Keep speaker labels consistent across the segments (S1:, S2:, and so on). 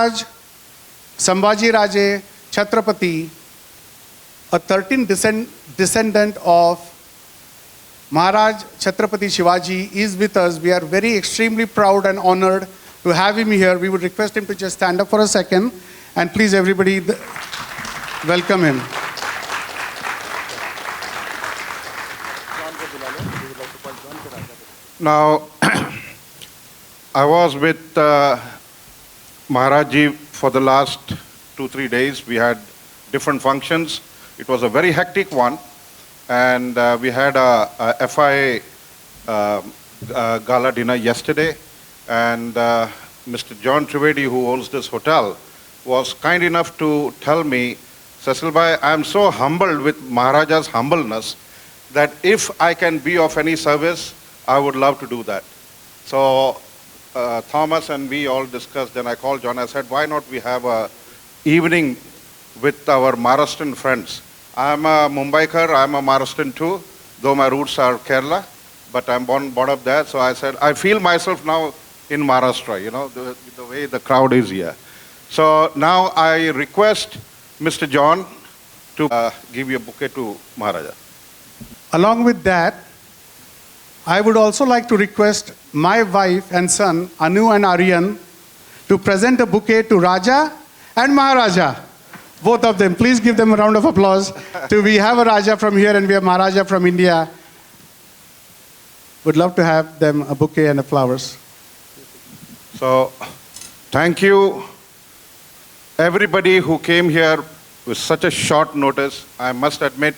S1: Swaraj Sambhajiraje Chhatrapati, a 13th descendant of Maharaj Chhatrapati Shivaji, is with us. We are very extremely proud and honored to have him here. We would request him to just stand up for a second, and please everybody welcome him.
S2: Now, I was with Maharaj for the last 2-3 days. We had different functions. It was a very hectic one, and we had a FIA gala dinner yesterday, and Mr. John Trivedi, who owns this hotel, was kind enough to tell me, Cecil Bhai, I am so humbled with Maharaja's humbleness that if I can be of any service, I would love to do that. So Thomas and we all discussed, then I called John, I said, why not we have a evening with our Maharashtrian friends. I'm a Mumbaikar, I'm a Maharashtrian too, though my roots are Kerala, but I'm brought up there. So I said, I feel myself now in Maharashtra, you know, the way the crowd is here. So now I request Mr. John to give you a bouquet to Maharaja.
S1: Along with that, I would also like to request my wife and son, Anu and Aryan, to present a bouquet to Raja and Maharaja. Both of them. Please give them a round of applause. We have a Raja from here and we have Maharaja from India. Would love to have them a bouquet and a flowers.
S2: So, thank you everybody who came here with such a short notice. I must admit,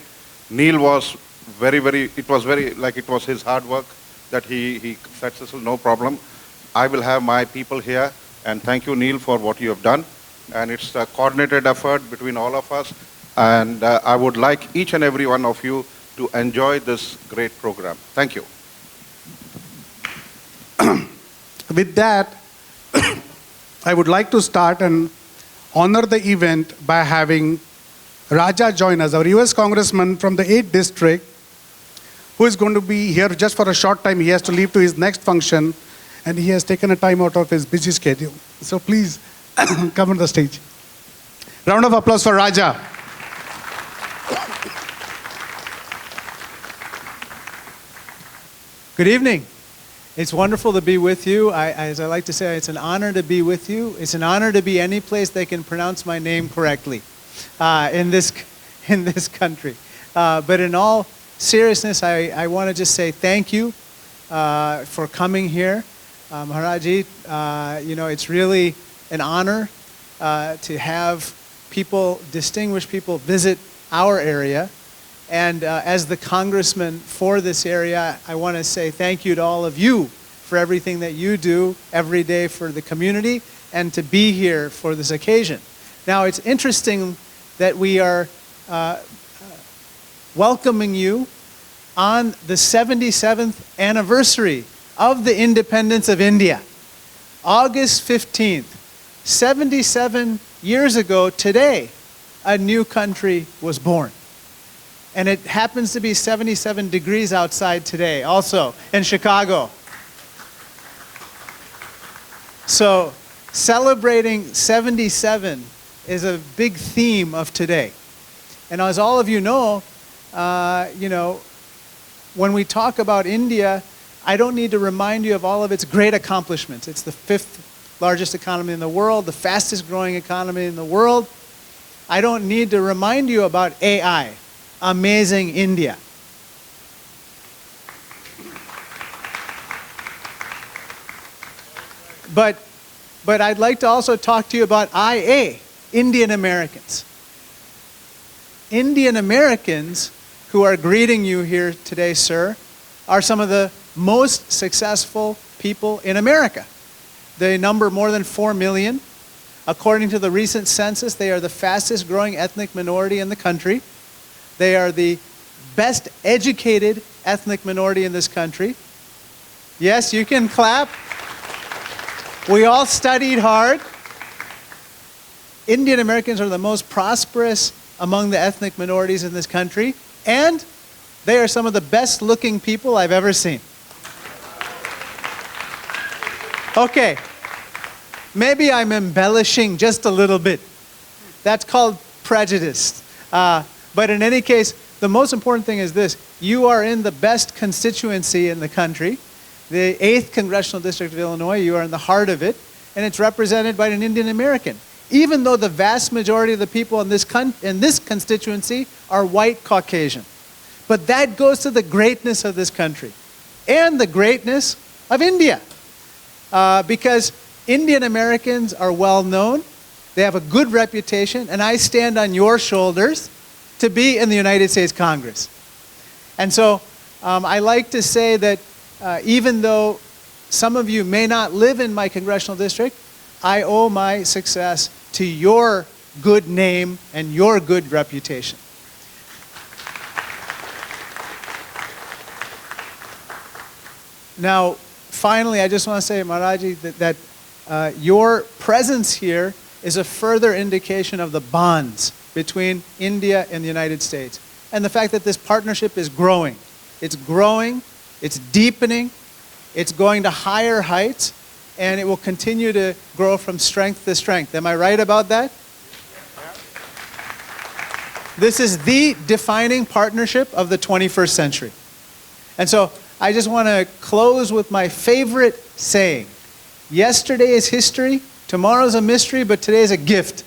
S2: Neil was it was his hard work that he said, Cecil, no problem. I will have my people here, and thank you, Neil, for what you have done. And it's a coordinated effort between all of us, and I would like each and every one of you to enjoy this great program. Thank you.
S1: With that, I would like to start and honor the event by having Raja join us, our US Congressman from the 8th District, who is going to be here just for a short time. He has to leave to his next function, and he has taken a time out of his busy schedule. So please come on the stage. Round of applause for Raja.
S3: Good evening. It's wonderful to be with you. As I like to say, it's an honor to be with you. It's an honor to be any place they can pronounce my name correctly in this country. But in all seriousness, I want to just say thank you for coming here. Maharaji, you know, it's really an honor to have people, distinguished people, visit our area. And as the congressman for this area, I want to say thank you to all of you for everything that you do every day for the community and to be here for this occasion. Now, it's interesting that we are welcoming you on the 77th anniversary of the independence of India. August 15th, 77 years ago today, a new country was born. And it happens to be 77 degrees outside today, also in Chicago. So celebrating 77 is a big theme of today. And as all of you know, when we talk about India, I don't need to remind you of all of its great accomplishments. It's the 5th largest economy in the world, the fastest growing economy in the world. I don't need to remind you about AI. Amazing India. But I'd like to also talk to you about IA, Indian Americans. Indian Americans who are greeting you here today, sir, are some of the most successful people in America. They number more than 4 million. According to the recent census, they are the fastest growing ethnic minority in the country. They are the best educated ethnic minority in this country. Yes, you can clap. We all studied hard. Indian Americans are the most prosperous among the ethnic minorities in this country, and they are some of the best looking people I've ever seen. Okay, maybe I'm embellishing just a little bit. That's called prejudice. But in any case, the most important thing is this. You are in the best constituency in the country, the 8th Congressional District of Illinois. You are in the heart of it, and it's represented by an Indian American. Even though the vast majority of the people in this constituency are white Caucasian. But that goes to the greatness of this country and the greatness of India. Because Indian Americans are well known, they have a good reputation, and I stand on your shoulders to be in the United States Congress. And so I like to say that even though some of you may not live in my congressional district, I owe my success to your good name and your good reputation. Now, finally, I just want to say, Maharaji, that your presence here is a further indication of the bonds between India and the United States, and the fact that this partnership is growing. It's growing, it's deepening, it's going to higher heights, and it will continue to grow from strength to strength. Am I right about that? This is the defining partnership of the 21st century. And so I just want to close with my favorite saying. Yesterday is history, tomorrow's a mystery, but today is a gift.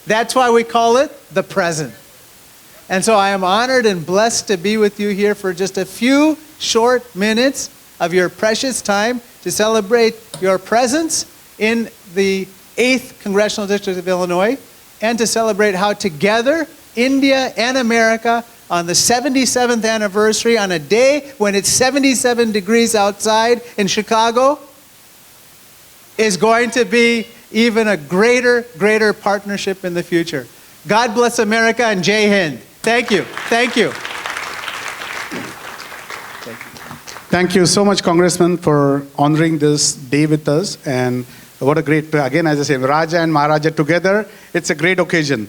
S3: That's why we call it the present. And so I am honored and blessed to be with you here for just a few short minutes of your precious time to celebrate your presence in the 8th Congressional District of Illinois, and to celebrate how together India and America on the 77th anniversary, on a day when it's 77 degrees outside in Chicago, is going to be even a greater partnership in the future. God bless America and Jai Hind. Thank you. Thank you.
S1: Thank you so much, Congressman, for honoring this day with us. And what a great, again, as I say, Raja and Maharaja together, it's a great occasion.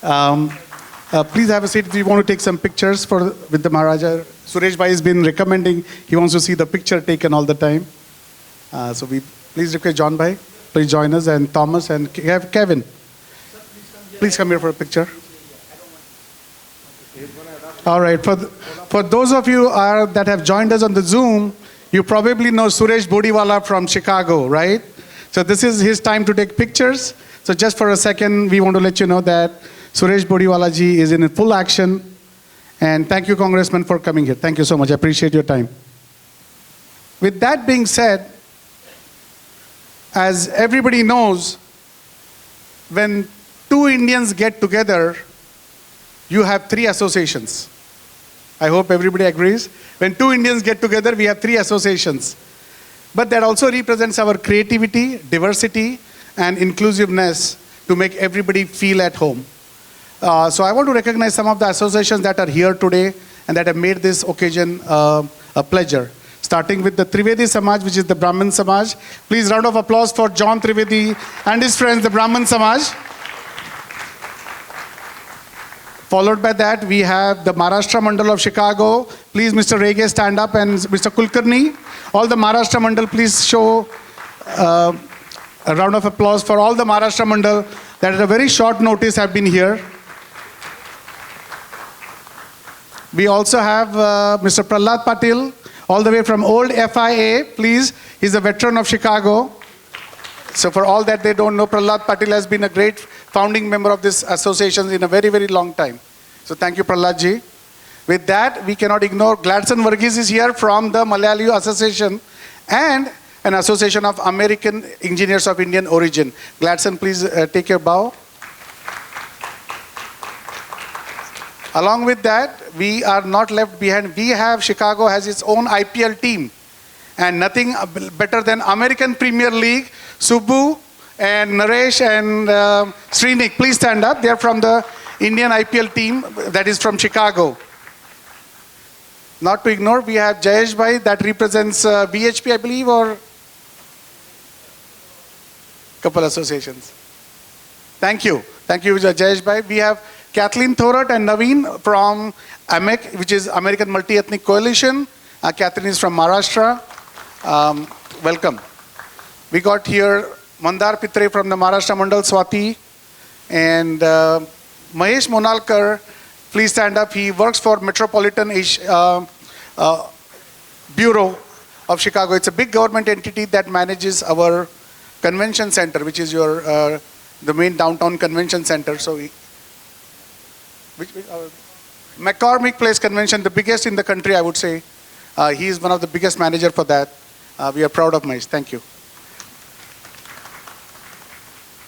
S1: Please have a seat if you want to take some pictures with the Maharaja. Suresh Bhai has been recommending, he wants to see the picture taken all the time. So we please request John Bhai, please join us, and Thomas and Kevin. Please come here for a picture. All right, for those of you that have joined us on the Zoom, you probably know Suresh Bodiwala from Chicago, right? So this is his time to take pictures. So just for a second, we want to let you know that Suresh Bodiwala ji is in full action. And thank you, Congressman, for coming here. Thank you so much. I appreciate your time. With that being said, as everybody knows, when two Indians get together, you have three associations. I hope everybody agrees. When two Indians get together, we have three associations. But that also represents our creativity, diversity, and inclusiveness to make everybody feel at home. So I want to recognize some of the associations that are here today and that have made this occasion a pleasure. Starting with the Trivedi Samaj, which is the Brahmin Samaj. Please, round of applause for John Trivedi and his friends, the Brahmin Samaj. Followed by that, we have the Maharashtra Mandal of Chicago. Please, Mr. Rege, stand up, and Mr. Kulkarni. All the Maharashtra Mandal, please show a round of applause for all the Maharashtra Mandal that at a very short notice have been here. We also have Mr. Prahlad Patil, all the way from old FIA. Please, he's a veteran of Chicago. So for all that they don't know, Prahlad Patil has been a great founding member of this association in a very, very long time. So thank you, Prahlad ji. With that, we cannot ignore Gladson Varghese is here from the Malayali Association and an association of American engineers of Indian origin. Gladson, please take your bow. Along with that, we are not left behind. Chicago has its own IPL team. And nothing better than American Premier League, Subbu and Naresh and Srinik. Please stand up. They are from the Indian IPL team that is from Chicago. Not to ignore, we have Jayesh Bhai that represents BHP, I believe, or couple associations. Thank you. Thank you, Jayesh Bhai. We have Kathleen Thorat and Naveen from AMEC, which is American Multi-Ethnic Coalition. Kathleen is from Maharashtra. Welcome. We got here Mandar Pitre from the Maharashtra Mandal, Swati, and Mahesh Monalkar, please stand up. He works for Metropolitan Bureau of Chicago. It's a big government entity that manages our convention center, which is your the main downtown convention center. So, McCormick Place Convention, the biggest in the country, I would say. He is one of the biggest manager for that. We are proud of Mahesh. Thank you.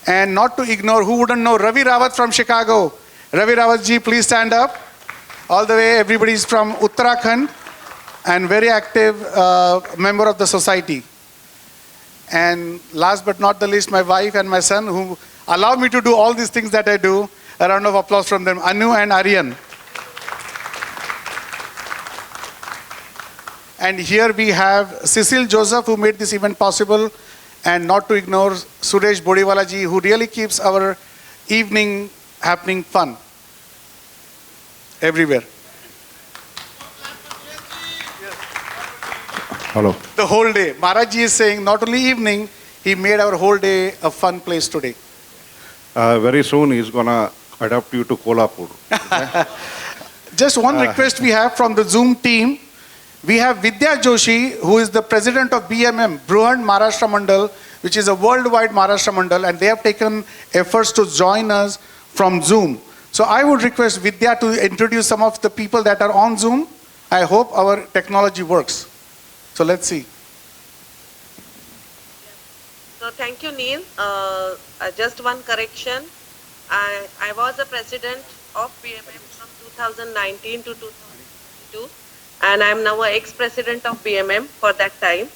S1: And not to ignore, who wouldn't know, Ravi Rawat from Chicago. Ravi Rawat ji, please stand up. All the way, everybody is from Uttarakhand and very active member of the society. And last but not the least, my wife and my son who allow me to do all these things that I do. A round of applause from them, Anu and Aryan. And here we have Cecil Joseph, who made this event possible, and not to ignore Suresh Bodiwala ji, who really keeps our evening happening fun everywhere.
S2: Hello.
S1: The whole day. Maharaj ji is saying not only evening, he made our whole day a fun place today.
S2: Very soon he's going to adapt you to Kolhapur.
S1: Just one request we have from the Zoom team. We have Vidya Joshi, who is the president of BMM, Bruhan Maharashtra Mandal, which is a worldwide Maharashtra Mandal, and they have taken efforts to join us from Zoom. So I would request Vidya to introduce some of the people that are on Zoom. I hope our technology works. So let's see.
S4: So thank you, Neil. Just one correction. I was a president of BMM from 2019 to 2022. And I'm now an ex-president of BMM for that time.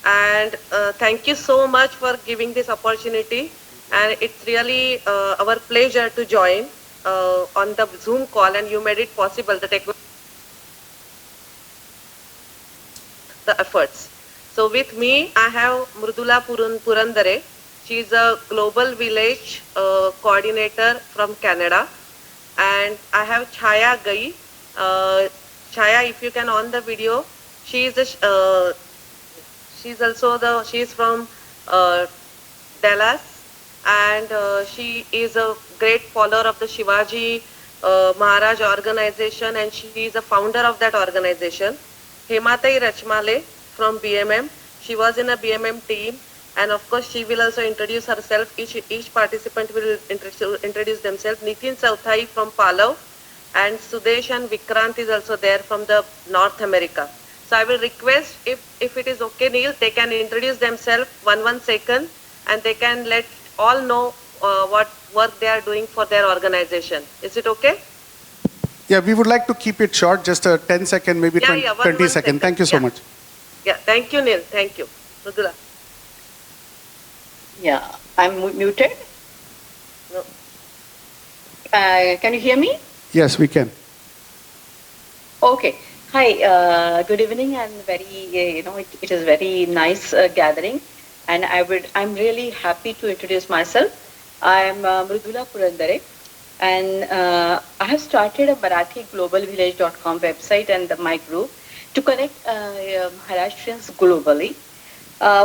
S4: And thank you so much for giving this opportunity. And it's really our pleasure to join on the Zoom call, and you made it possible, the efforts. So with me, I have Mridula Purandare. She is a global village coordinator from Canada. And I have Chaya Gai. Chaya, if you can on the video, she is from Dallas, and she is a great follower of the Shivaji Maharaj organization, and she is a founder of that organization. Hematai Rachmale from BMM. She was in a BMM team, and of course she will also introduce herself. Each participant will introduce themselves. Nitin Sauthai from Palau. And Sudesh and Vikrant is also there from the North America. So I will request, if it is okay, Neil, they can introduce themselves 1 second, and they can let all know what work they are doing for their organization. Is it okay?
S1: Yeah, we would like to keep it short, just a 10-second, maybe 20 seconds. Thank you so much.
S4: Yeah, thank you, Neil. Thank you. Mridula.
S5: Yeah, I'm muted.
S4: No.
S5: Can you hear me?
S1: Yes, we can.
S5: Okay. Hi. Good evening, and very it is very nice gathering, and I'm really happy to introduce myself. I'm Mridula Purandare, and I have started a Marathi globalvillage.com website and my group to connect Maharashtrians globally.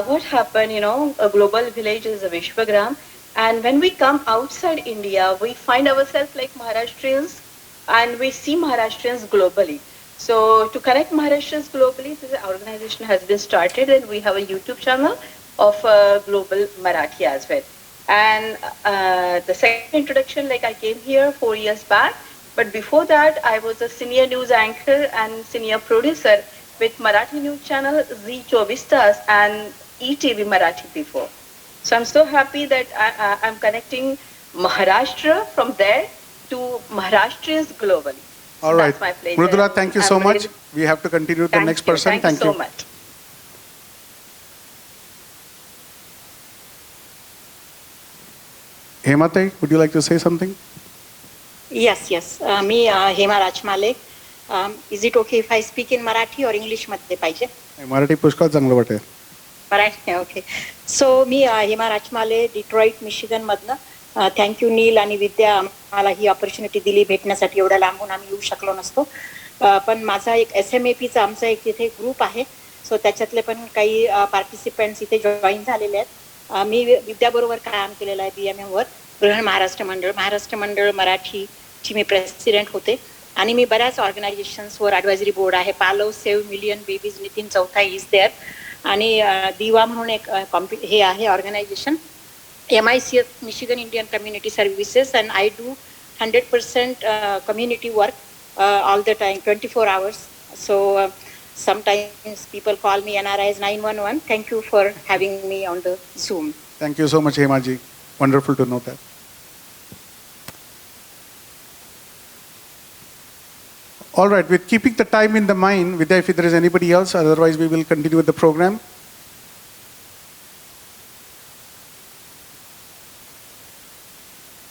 S5: What happened? A global village is a Vishwagram, and when we come outside India, we find ourselves like Maharashtrians. And we see Maharashtrians globally. So to connect Maharashtrians globally, this organization has been started, and we have a YouTube channel of Global Marathi as well. And the second introduction, like I came here 4 years back, but before that I was a senior news anchor and senior producer with Marathi news channel Z24 Tas and ETV Marathi before. So I'm so happy that I'm connecting Maharashtra from there to Maharashtrians globally.
S1: All right.
S5: That's my pleasure.
S1: Mridula, thank you so much. We have to continue with the next person.
S5: Thank you so much.
S1: Hematai, would you like to say something?
S6: Yes. Me, Hema Rachmale. Is it okay if I speak in Marathi or English मध्ये पाहिजे?
S1: मराठी पुष्कळ चांगलं वाटेल.
S6: Marathi, okay. So me, Hema Rachmale, Detroit, Michigan मधनं. Thank you नील आणि विद्या आम्हाला ही opportunity दिली भेटण्यासाठी. एवढ्या लांबून आम्ही येऊ शकलो नसतो. पण माझा एक SMAPचा आमचा एक तिथे ग्रुप आहे. सो त्याच्यातले पण काही पार्टिसिपंट्स इथे जॉईन झालेले आहेत. मी विद्याबरोबर काम केलेलं आहे BMM वर. बृहन महाराष्ट्र मंडळ मराठीची मी प्रेसिडेंट होते आणि मी बऱ्याच ऑर्गनायझेशन्सवर ॲडवायझरी बोर्ड आहे. पालव सेव्ह मिलियन बेबीज, नितीन चौथाई इज देअर. आणि दिवा म्हणून एक हे आहे organisation, MICS Michigan Indian community services, and I do 100% community work all the time, 24 hours. So sometimes people call me NRI's 911. Thank you for having me on the Zoom.
S1: Thank you so much, Hema ji. Wonderful to know that. All right, with keeping the time in the mind, Vidya, if there is anybody else, otherwise we will continue with the program.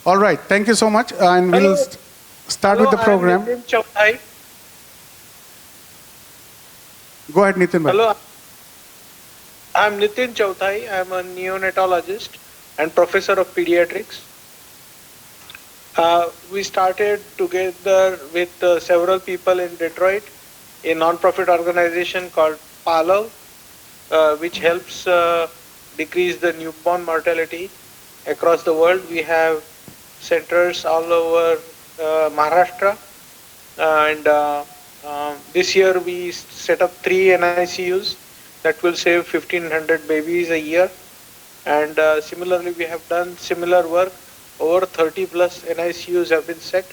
S1: All right, thank you so much, and we'll start with the program.
S7: I'm Nitin Chauthai.
S1: Go ahead, Nitin. Bhai.
S7: Hello, I'm Nitin Chauthai. I'm a neonatologist and professor of pediatrics. We started together with several people in Detroit, a non-profit organization called PALO, which helps decrease the newborn mortality across the world. We have centers all over Maharashtra, and this year we set up 3 NICUs that will save 1,500 babies a year, and similarly we have done similar work. Over 30 plus NICUs have been set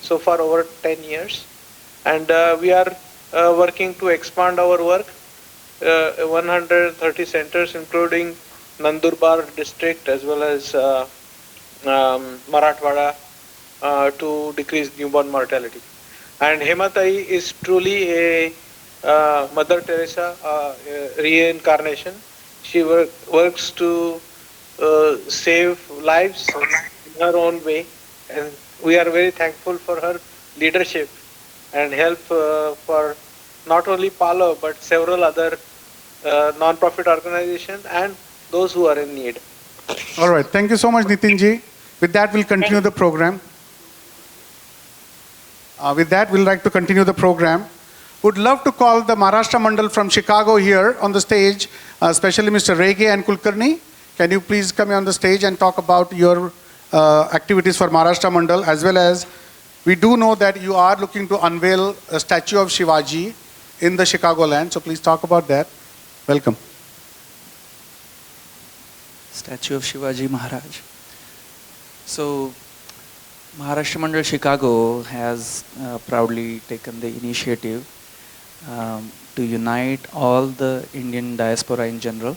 S7: so far over 10 years, and we are working to expand our work. 130 centers including Nandurbar district as well as Marathwada to decrease newborn mortality. And Hematai is truly a Mother Teresa reincarnation. She works to save lives in her own way, and we are very thankful for her leadership and help for not only Palo but several other non-profit organizations and those who are in need.
S1: All right, thank you so much, Nitin ji. With that, we'll continue the program. With that, we'll like to continue the program. Would love to call the Maharashtra Mandal from Chicago here on the stage, especially Mr. Rege and Kulkarni. Can you please come on the stage and talk about your activities for Maharashtra Mandal, as well as we do know that you are looking to unveil a statue of Shivaji in the Chicagoland. So please talk about that. Welcome.
S8: Statue of Shivaji Maharaj. So Maharashtra Mandal Chicago has proudly taken the initiative to unite all the Indian diaspora in general.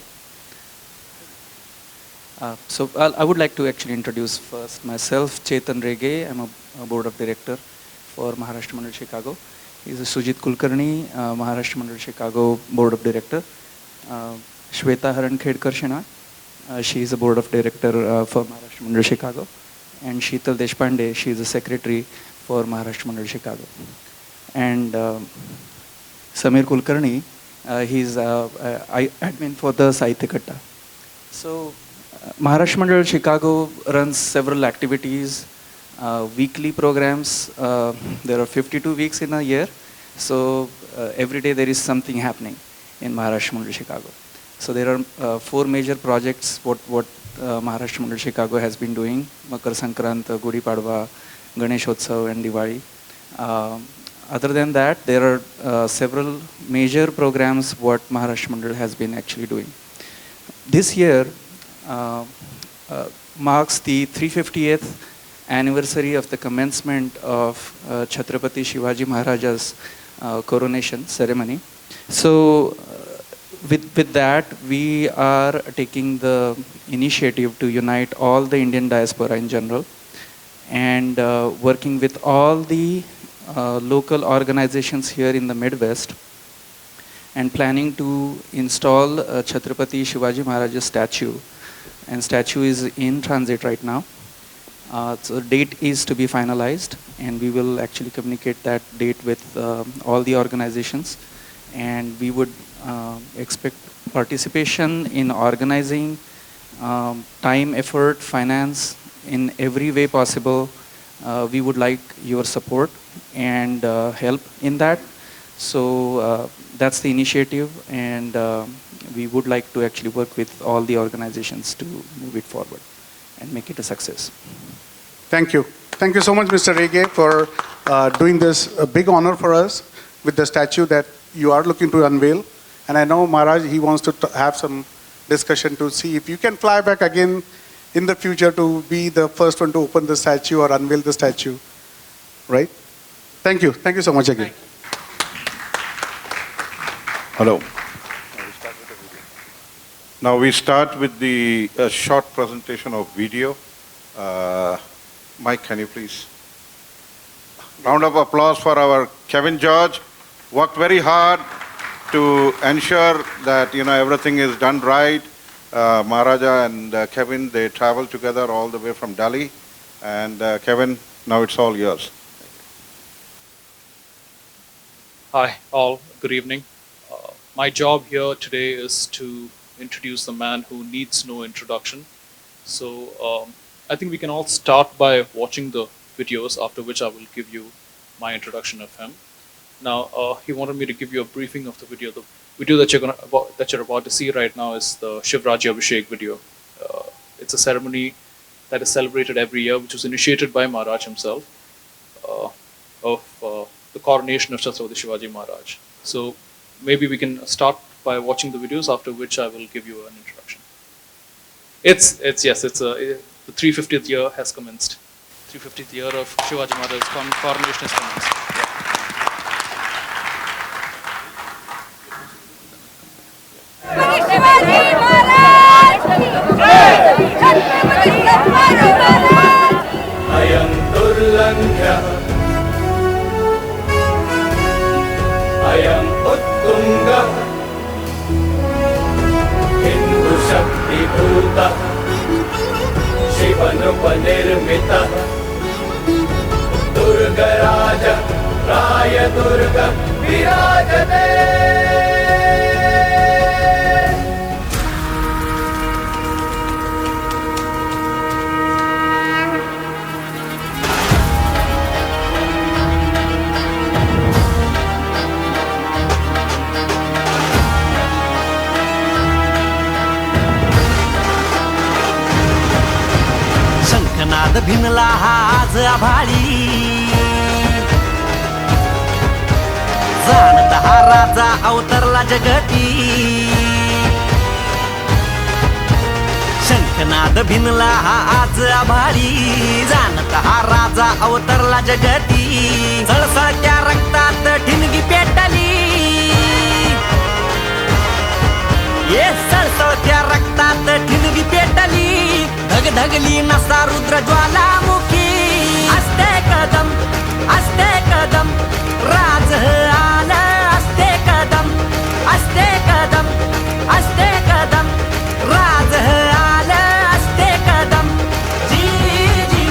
S8: So I would like to actually introduce first myself, Chetan Rege. I'm a board of director for Maharashtra Mandal Chicago. He's a Sujit Kulkarni, Maharashtra Mandal Chicago board of director. Shweta Harankhedkar Shena, she is a board of director for Maharashtra Mandal Chicago. And Sheetal Deshpande, she is a secretary for Maharashtra Mandal Chicago. And Samir Kulkarni, he is admin for the Sahitya Katta. So Maharashtra Mandal Chicago runs several activities, weekly programs. There are 52 weeks in a year. So every day there is something happening in Maharashtra Mandal Chicago. So there are 4 major projects what Maharashtra Mandal Chicago has been doing: Makar Sankrant, Gudi Padwa, Ganeshotsav and Diwali. Other than that, there are several major programs what Maharashtra Mandal has been actually doing. This year marks the 350th anniversary of the commencement of Chhatrapati Shivaji Maharaja's coronation ceremony. So with that, we are taking the initiative to unite all the Indian diaspora in general, and working with all the local organizations here in the Midwest, and planning to install Chhatrapati Shivaji Maharaja's statue. And statue is in transit right now. So date is to be finalized, and we will actually communicate that date with all the organizations. And we would expect participation in organizing, time, effort, finance, in every way possible. We would like your support and help in that. So that's the initiative, and we would like to actually work with all the organizations to move it forward and make it a success.
S1: Thank you. Thank you so much, Mr. Rege, for doing this a big honor for us with the statue that you are looking to unveil. And I know Maharaj, he wants to have some discussion to see if you can fly back again in the future to be the first one to open the statue or unveil the statue, right? Thank you. Thank you so much again.
S2: Hello. Now we start with the short presentation of video. Mike, can you please? Round of applause for our Kevin George. Worked very hard to ensure that everything is done right. Maharaja and Kevin, they traveled together all the way from Delhi. And Kevin, now it's all yours.
S9: Hi, all. Good evening. My job here today is to introduce the man who needs no introduction. So I think we can all start by watching the videos, after which I will give you my introduction of him. Now, he wanted me to give you a briefing of the video. The video that you're about to see right now is the Shivraji Abhishek video. It's a ceremony that is celebrated every year, which was initiated by Maharaj himself, of the coronation of Chhatrapati Shivaji Maharaj. So maybe we can start by watching the videos, after which I will give you an introduction. The 350th year has commenced. 350th year of Shivaji Maharaj's coronation has commenced.
S10: Ayam Uttunga Hindu Shakti Bhuta Shivanupa Nirmita Durga Raja Raya Durga Virajate
S11: नाद भिनला आज आभाळी जाणता हा राजा अवतरला जगती शंखनाद भिनला हा आज आभाळी जाणता हा राजा अवतरला जगती सळसळत्या रक्तात ठिणगी पेटली ये सळसळत्या रक्तात ठिणगी पेटली धगधगली नसा रुद्र ज्वालामुखी असते कदम राज आला असते कदम राज आला असते कदम जी जी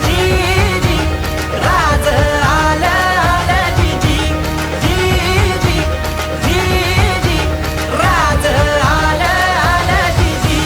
S11: जी जी राज आला जी जी जी जी जी जी राज आला जी जी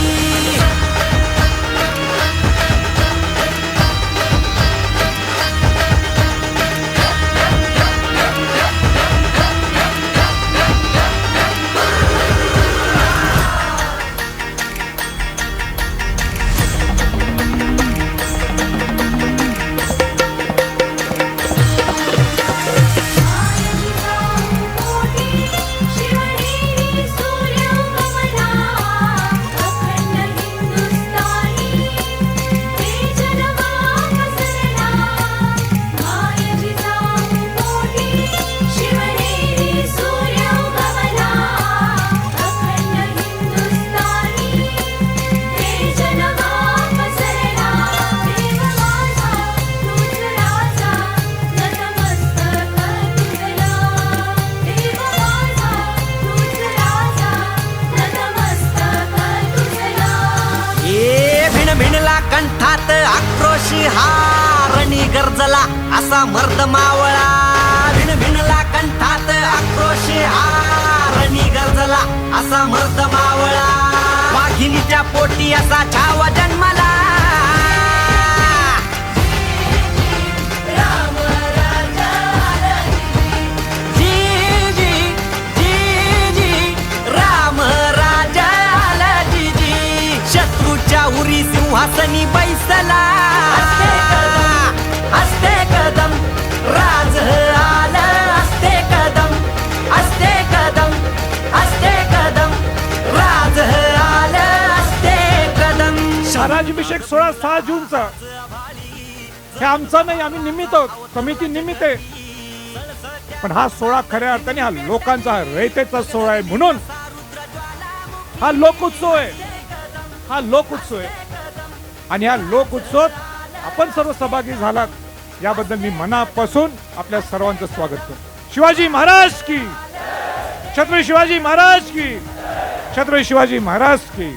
S11: कंठात आक्रोशी हारणी गरजला असा मर्द मावळा भिन भिनला कंठात आक्रोशी हारणी गरजला असा मर्द मावळा वाघिणीच्या पोटी असा छावा जन्मला जी जी जी जी राम राहुरी सिंहासनी बैसला असते कदम राज आलं असते कदम असते कदम असते कदम राज आलं असते कदम.
S12: महाराजाभिषेक सोहळा 6 जूनचा हे आमचा नाही, आम्ही निमित्त आहोत, कमिटी निमित्त आहे. पण हा सोहळा खऱ्या अर्थाने हा लोकांचा रयतेचा सोहळा आहे, म्हणून हा लोकोत्सव आहे. हा लोकोत्सव आहे आणि ह्या लोकोत्सवात आपण सर्व सहभागी झालात याबद्दल मी मनापासून आपल्या सर्वांचं स्वागत करतो. शिवाजी महाराज की, छत्रपती शिवाजी महाराज की, छत्रपती शिवाजी महाराज की.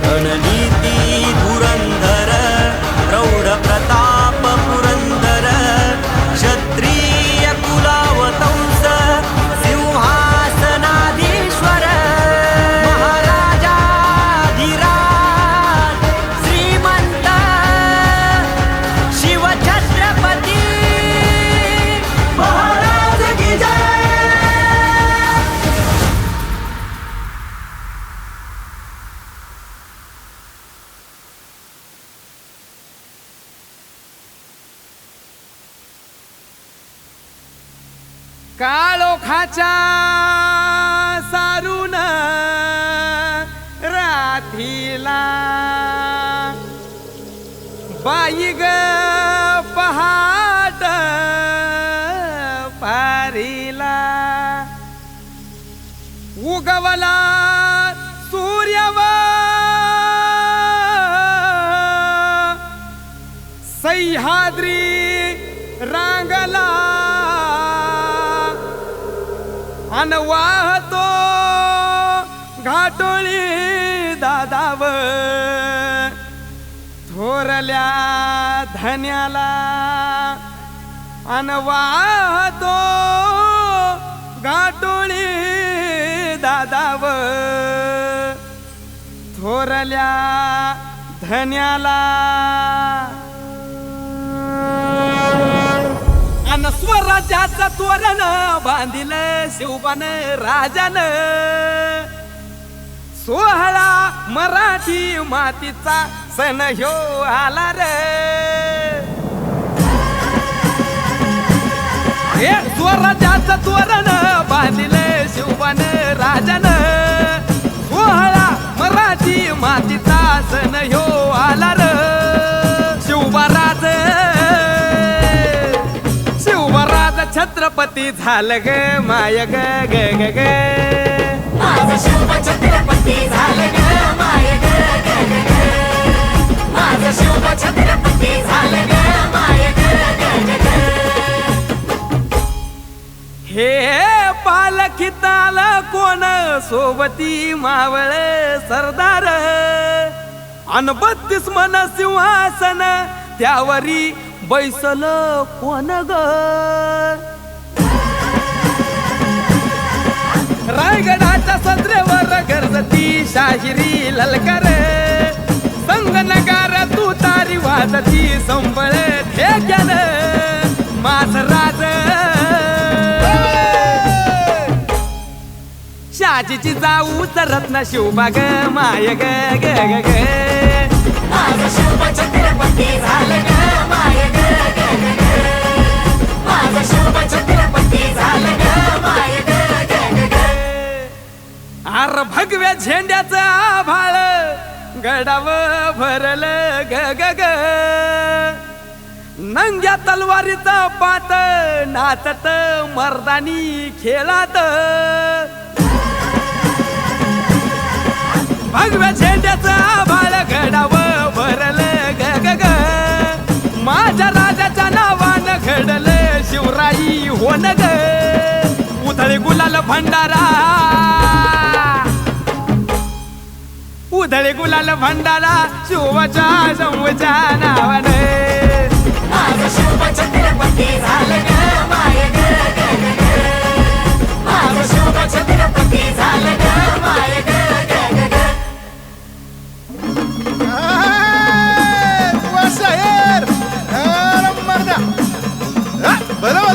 S11: रणनीती धुरंधर प्रौढ प्रताप पुरंदर क्षत्रिय कुलावतंस सिंहासनाधीश्वर महाराजाधिराज श्रीमंत शिवछत्रपती महाराज की जय.
S13: काळोखाच्या सारून रात्रीला बाई ग पहाट पारीला उगवला सूर्यवा सह्याद्री रांगला अन वाहतो घाटोळी दादाव थोरल्या धन्याला अन वाहतो घाटोळी दादाव थोरल्या धन्याला. अन स्वराज्याचं तोरण बांधिलं शिवबान राजान सोहळा मराठी मातीचा सण ह्यो आला रे. हे स्वराज्याचं तोरण बांधिलं शिवबान राजान सोहळा मराठी मातीचा सण ह्यो आला रे. शिवबाराज छत्रपती झालं ग माय ग ग ग ग.
S11: माझं शिव छत्रपती झालं ग माय ग ग ग ग. माझं शिव छत्रपती झालं ग माय ग ग ग ग.
S13: हे पालखीत आलं कोण सोबती मावळ सरदार अन 32 मन सिंहासन त्यावरी बैसल कोण ग. रायगडाच्या सत्रेवर गरजती शाहिरी ललकार संगनगार तू तारी वाजती संबळ ठेक्यान माझ राज शाजीची जाऊ रत्न शिवबाग माय ग ग ग ग.
S11: माझं शिव छत्रपती झालं ग माय ग ग ग ग. माझं शिव छत्रपती झालं ग माय ग ग ग ग.
S13: अर भगव्या झेंड्याचं आभाळ गडाव भरलं ग ग ग. नंग्या तलवारीचा पात नाचत मर्दानी खेळात भगव्या झेंड्याचं आभाळ गडाव भरलं ग ग ग. माझ्या राजाच्या नावानं घडलं शिवराई होन ग. उधळे गुलाल भंडारा उधळे गुलाल भंडारा शिवच्या शंभूच्या नावानं.
S11: माझं शिव छत्रपती झालं ग माय ग ग ग ग. माझं शिव छत्रपती झालं ग माय ग ग ग ग.
S14: बरोबर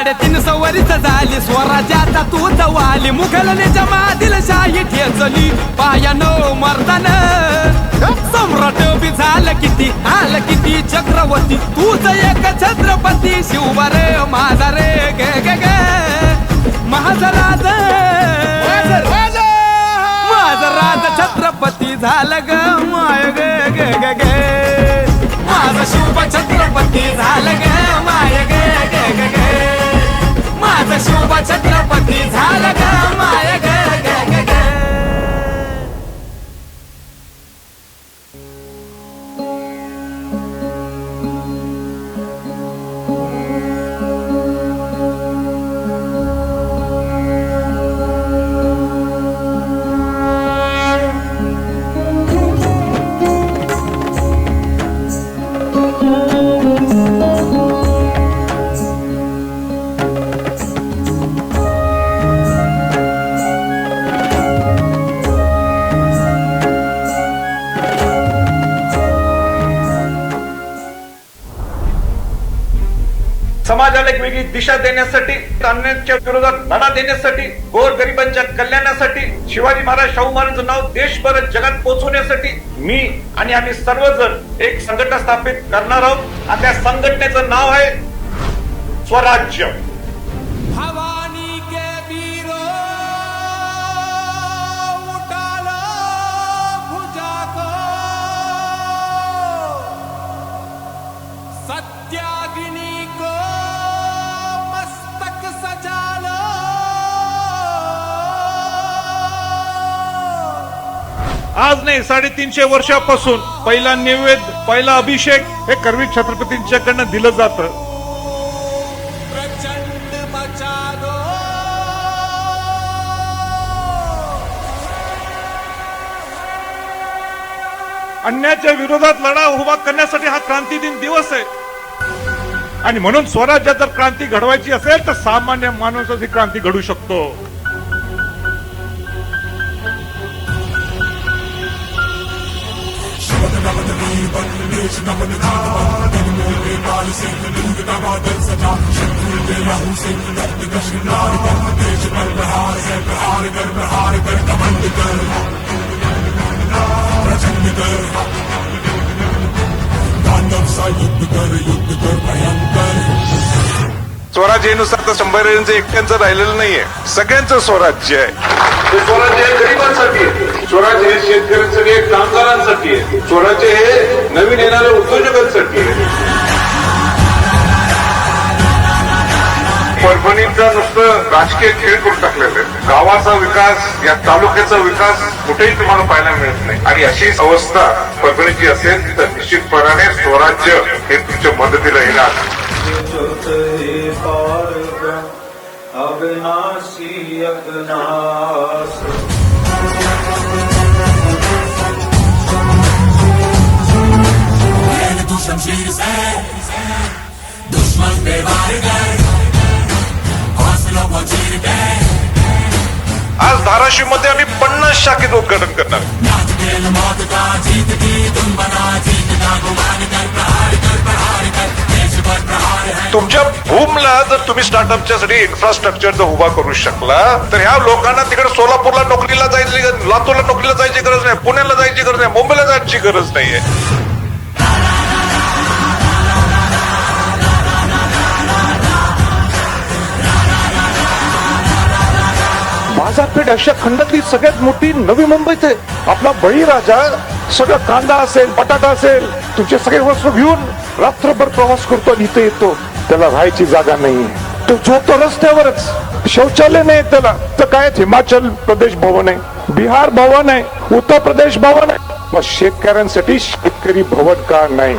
S13: 350 वर्ष झाली स्वराज्याचा तूच वाली मुघलनेच्या मादील शाही ठेचली पायानो मर्दान सम्राट बी झालं किती आल किती चक्रवर्ती तूच एक छत्रपती शिवबा रे माझा रे गे गे गे माझा राज माझा राज छत्रपती झालं ग माय गे गे गे गे माझा शिवबा छत्रपती झालं ग माय गे गे गे गे माझा शिवबा छत्रपती झालं ग माय गे गे गे गे
S14: समाजाला एक वेगळी दिशा देण्यासाठी अन्यायाच्या विरोधात लढा देण्यासाठी गोरगरिबांच्या कल्याणासाठी शिवाजी महाराज शाहू महाराजांचं नाव देशभर जगात पोहोचवण्यासाठी मी आणि आम्ही सर्वजण एक संघटना स्थापित करणार आहोत आणि त्या संघटनेचं नाव आहे स्वराज्य.
S13: भवानी के वीरो उठालो भुजा को सत्याग्नि को मस्तक सजालो
S12: आज नाही 350 वर्षापासून पहिला नैवेद्य पहिला अभिषेक हे करवी छत्रपतींच्याकडनं दिलं जातं.
S13: प्रचंड मचा दो
S12: अन्यायाच्या विरोधात लढा उभा करण्यासाठी हा क्रांती दिन दिवस आहे आणि म्हणून स्वराज्यात जर क्रांती घडवायची असेल तर सामान्य माणूसच ही क्रांती घडू शकतो.
S15: स्वराज्यानुसार तर शंभरांचं एकट्यांचं राहिलेलं नाहीये, सगळ्यांचं स्वराज्य आहे.
S16: स्वराज्य हे गरिबांसाठी आहे, स्वराज्य हे शेतकऱ्यांसाठी आहे, कामगारांसाठी आहे, स्वराज्य हे नवीन येणाऱ्या उद्योजकांसाठी आहे. परभणीचा नुसतं राजकीय खेळ करून टाकलेलं आहे. गावाचा विकास या तालुक्याचा विकास कुठेही तुम्हाला पाहायला मिळत नाही आणि अशी अवस्था परभणीची असेल तर निश्चितपणाने स्वराज्य हे तुमच्या मदतीला येणार.
S10: अविनाशी अविनाश दुश्मन पे वार कर हौसलों को चीर के
S15: आज धाराशिव मध्ये आम्ही 50 शाखेत उद्घाटन करणार.
S10: मौत का जीत की तुम बना जीत का गुमान कर प्रहार कर देश पर प्रहार है.
S15: तुमच्या भूमला जर तुम्ही स्टार्टअपच्यासाठी इन्फ्रास्ट्रक्चर जर उभा करू शकला तर ह्या लोकांना तिकडे सोलापूरला नोकरीला जायची, लातूरला नोकरीला जायची गरज नाही, पुण्याला जायची गरज नाही, मुंबईला जायची गरज नाहीये.
S17: बाजारपेठ अशा खंडातली सगळ्यात मोठी नवी मुंबईत आहे. आपला बळीराजा सगळं कांदा असेल, बटाटा असेल, तुमचे सगळे वस्तू घेऊन रात्रभर प्रवास करतो आणि इथे येतो. त्याला राहायची जागा नाही, तो झोपतो रस्त्यावरच, शौचालय नाही त्याला. तर काय हिमाचल प्रदेश भवन आहे, बिहार भवन आहे, उत्तर प्रदेश भवन आहे, मग शेतकऱ्यांसाठी शेतकरी भवन का नाही?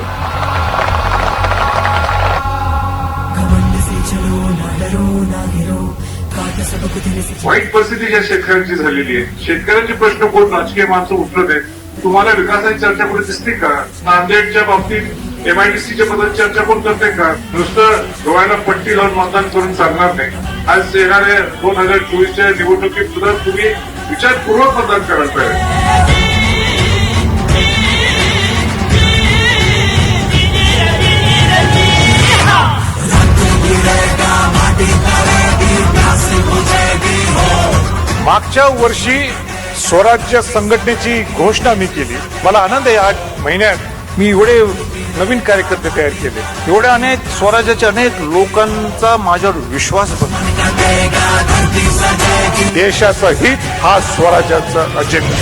S16: वाईट परिस्थिती या शेतकऱ्यांची झालेली आहे. शेतकऱ्यांचे प्रश्न कोण राजकीय माणसं उचलत आहेत? तुम्हाला विकासाची चर्चा कुठे दिसते का? नांदेडच्या बाबतीत MIDCच्या बद्दल चर्चा कोण करते का? नुसतं डोळ्याला पट्टी लावून मतदान करून चालणार नाही. आज येणाऱ्या 2024च्या निवडणुकीत सुद्धा तुम्ही विचारपूर्वक मतदान करायला पाहिजे.
S10: माटी
S17: मागच्या वर्षी स्वराज्य संघटनेची घोषणा मी केली. मला आनंद आहे 8 महिन्यात मी एवढे नवीन कार्यकर्ते तयार केले. एवढ्या अनेक स्वराज्याच्या अनेक लोकांचा माझ्यावर विश्वास बसला. देशाचं हित हा स्वराज्याचा अजेंडा.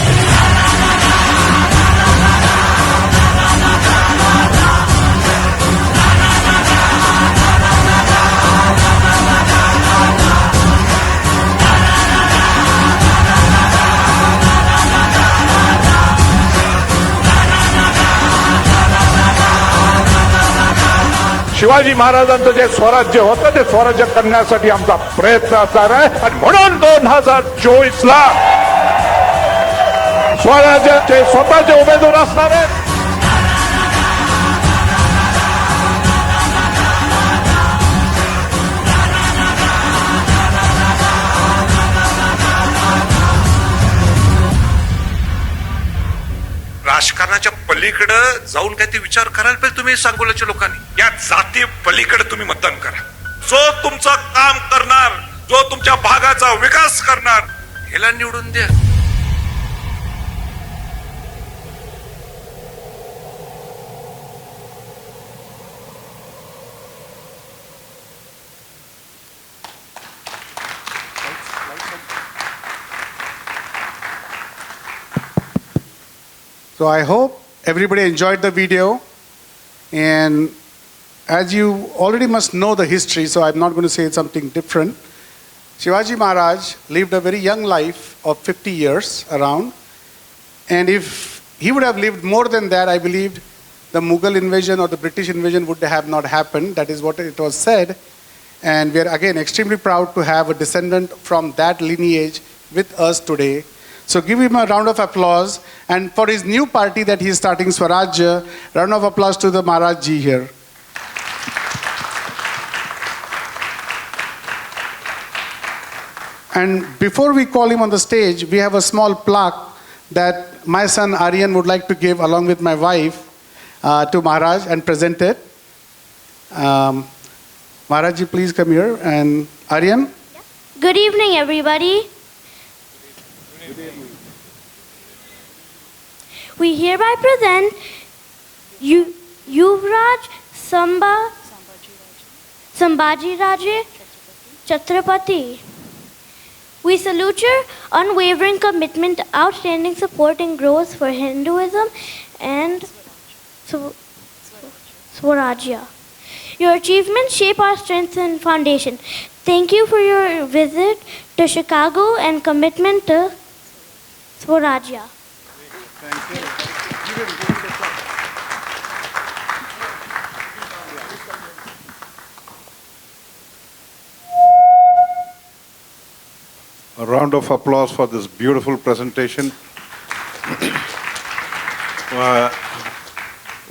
S17: शिवाजी महाराजांचं जे स्वराज्य होतं ते स्वराज्य करण्यासाठी आमचा प्रयत्न असणार आहे. आणि म्हणून 2024ला स्वराज्याचे स्वतःचे उमेदवार असणार आहेत.
S15: राजकारणाच्या पलीकडे जाऊन काय ते विचार करायला पाहिजे तुम्ही सांगोल्याच्या लोकांनी. या जाती पलीकडे तुम्ही मतदान करा. जो तुमचं काम करणार, जो तुमच्या भागाचा विकास करणार, ह्याला निवडून द्या.
S1: So I hope everybody enjoyed the video, and as you already must know the history, so I'm not going to say something different. Shivaji Maharaj lived a very young life of 50 years around, and if he would have lived more than that, I believe the Mughal invasion or the British invasion would have not happened. That is what it was said, and we are again extremely proud to have a descendant from that lineage with us today. So give him a round of applause, and for his new party that he is starting, Swaraj, round of applause to the Maharaj ji here. And before we call him on the stage, we have a small plaque that my son Aryan would like to give along with my wife to Maharaj and present it. Maharaj ji, please come here. And Aryan?
S18: Good evening, everybody. We hereby present Swaraj Sambhajiraje Chhatrapati. We salute your unwavering commitment, outstanding support and growth for Hinduism and Swarajya. Your achievements shape our strength and foundation. Thank you for your visit to Chicago and commitment to Swarajya.
S1: Thank you.
S2: A round of applause for this beautiful presentation.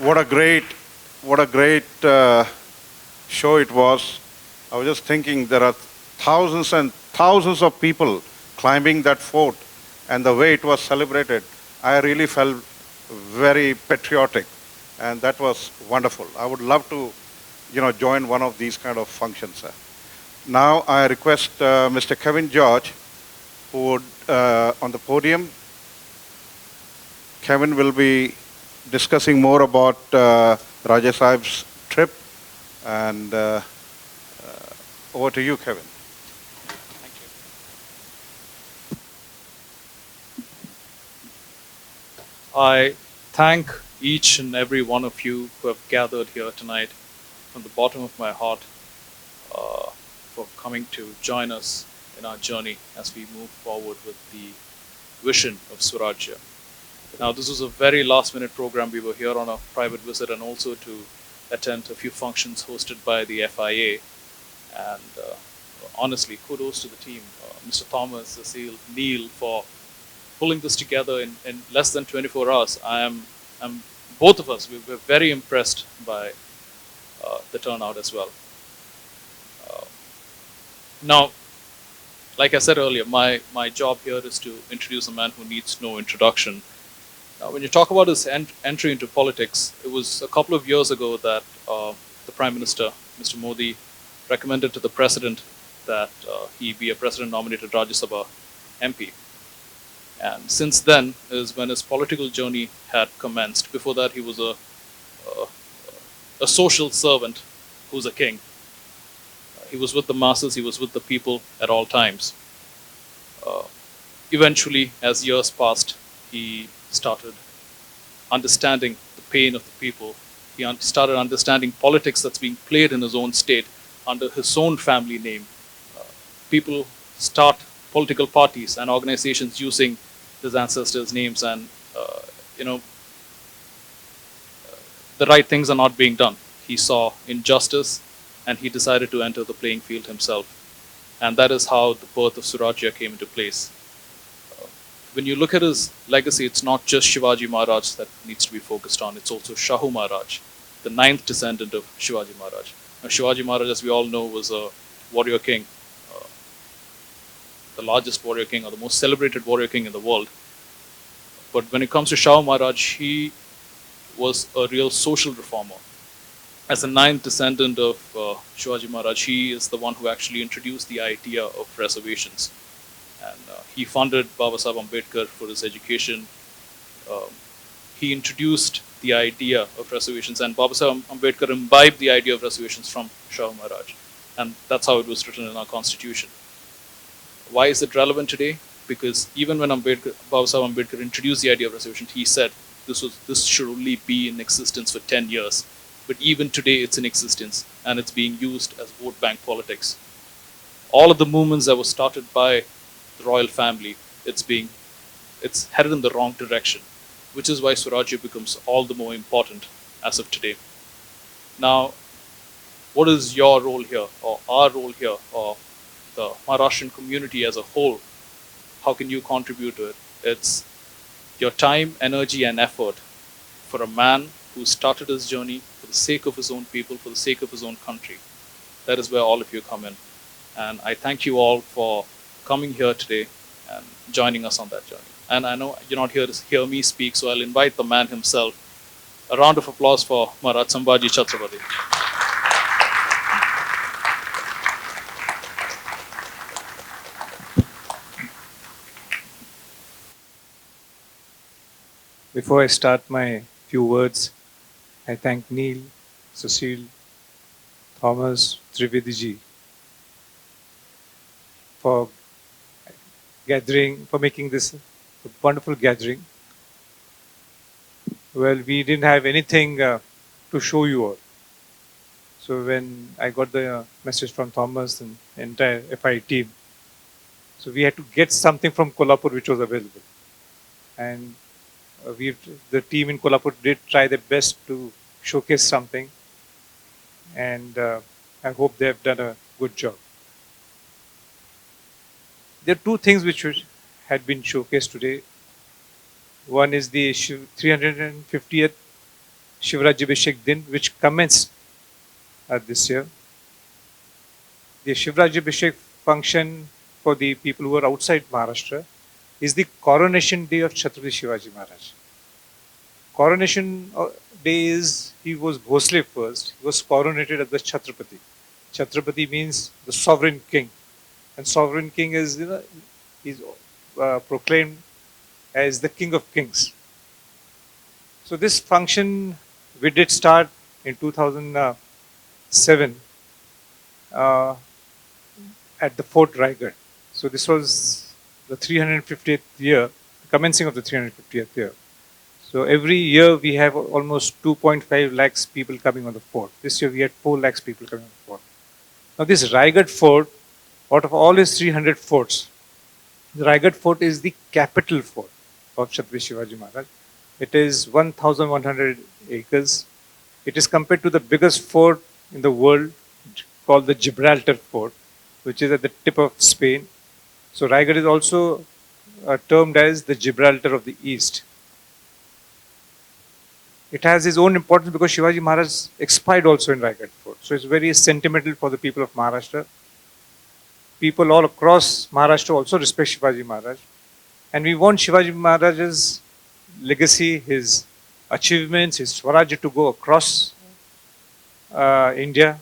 S2: What a great show it was. I was just thinking there are thousands and thousands of people climbing that fort, and the way it was celebrated, I really felt very patriotic, and that was wonderful. I would love to, join one of these kind of functions. Now I request Mr. Kevin George, who would on the podium. Kevin will be discussing more about Raja Sahib's trip, and over to you, Kevin.
S9: I thank each and every one of you who have gathered here tonight from the bottom of my heart for coming to join us in our journey as we move forward with the vision of Swarajya. Now, this was a very last-minute program. We were here on a private visit and also to attend a few functions hosted by the FIA. And honestly, kudos to the team, Mr. Thomas, Cecile, Neil, for pulling this together in less than 24 hours. I'm both of us, we were very impressed by the turnout as well. Now, like I said earlier, my job here is to introduce a man who needs no introduction. Now, when you talk about his entry into politics, it was a couple of years ago that the Prime Minister, Mr. Modi, recommended to the President that he be a President-nominated Rajya Sabha. MP. And since then is when his political journey had commenced. Before that, he was a social servant who's a king. He was with the masses, he was with the people at all times. Eventually, as years passed, he started understanding the pain of the people. He started understanding politics that's being played in his own state under his own family name. People start political parties and organizations using his ancestors' names, and the right things are not being done. He saw injustice and he decided to enter the playing field himself. And that is how the birth of Swarajya came into place. When you look at his legacy, it's not just Shivaji Maharaj that needs to be focused on, it's also Shahu Maharaj, the 9th descendant of Shivaji Maharaj. Now, Shivaji Maharaj, as we all know, was a warrior king, the largest warrior king or the most celebrated warrior king in the world. But when it comes to Shahu Maharaj, he was a real social reformer. As the 9th descendant of Shivaji Maharaj, he is the one who actually introduced the idea of reservations. And he funded Babasaheb Ambedkar for his education. He introduced the idea of reservations, and Babasaheb Ambedkar imbibed the idea of reservations from Shahu Maharaj. And that's how it was written in our constitution. Why is it relevant today? Because even when Babasaheb Ambedkar introduced the idea of reservations, he said this should only be in existence for 10 years. But even today, it's in existence, and it's being used as vote bank politics. All of the movements that were started by the royal family, it's headed in the wrong direction, which is why Swarajya becomes all the more important as of today. Now, what is your role here, or our role here, or the Maharashtrian community as a whole? How can you contribute to it? It's your time, energy, and effort for a man who started his journey for the sake of his own people, for the sake of his own country. That is where all of you come in. And I thank you all for coming here today and joining us on that journey. And I know you're not here to hear me speak, so I'll invite the man himself. A round of applause for Swaraj Sambhajiraje Chhatrapati.
S19: Before I start my few words, I thank Neil, Cecile, Thomas, Trivedi ji for making this a wonderful gathering. Well, we didn't have anything to show you all. So when I got the message from Thomas and the entire FI team, so we had to get something from Kolhapur which was available. And the team in Kolhapur did try their best to showcase something, and I hope they have done a good job. There are two things which had been showcased today. One is the 350th Shivrajyabhishek Din, which commenced this year. The Shivrajyabhishek function for the people who are outside Maharashtra is the coronation day of Chhatrapati Shivaji Maharaj. Coronation day is, he was Bhosle first, he was coronated as the Chhatrapati. Chhatrapati means the sovereign king. And sovereign king is, he's proclaimed as the king of kings. So this function, we did start in 2007 at the Fort Raigad. So this was the 350th year, commencing of the 350th year. So every year we have almost 2.5 lakhs people coming on the fort. This year we had 4 lakhs people coming on the fort. Now this Raigad fort, out of all his 300 forts, the Raigad fort is the capital fort of Chhatrapati Shivaji Maharaj. It is 1,100 acres. It is compared to the biggest fort in the world called the Gibraltar Fort, which is at the tip of Spain. So Raigad is also termed as the Gibraltar of the East. It has its own importance because Shivaji Maharaj expired also in Raigad Fort. So it's very sentimental for the people of Maharashtra. People all across Maharashtra also respect Shivaji Maharaj. And we want Shivaji Maharaj's legacy, his achievements, his Swarajya to go across India.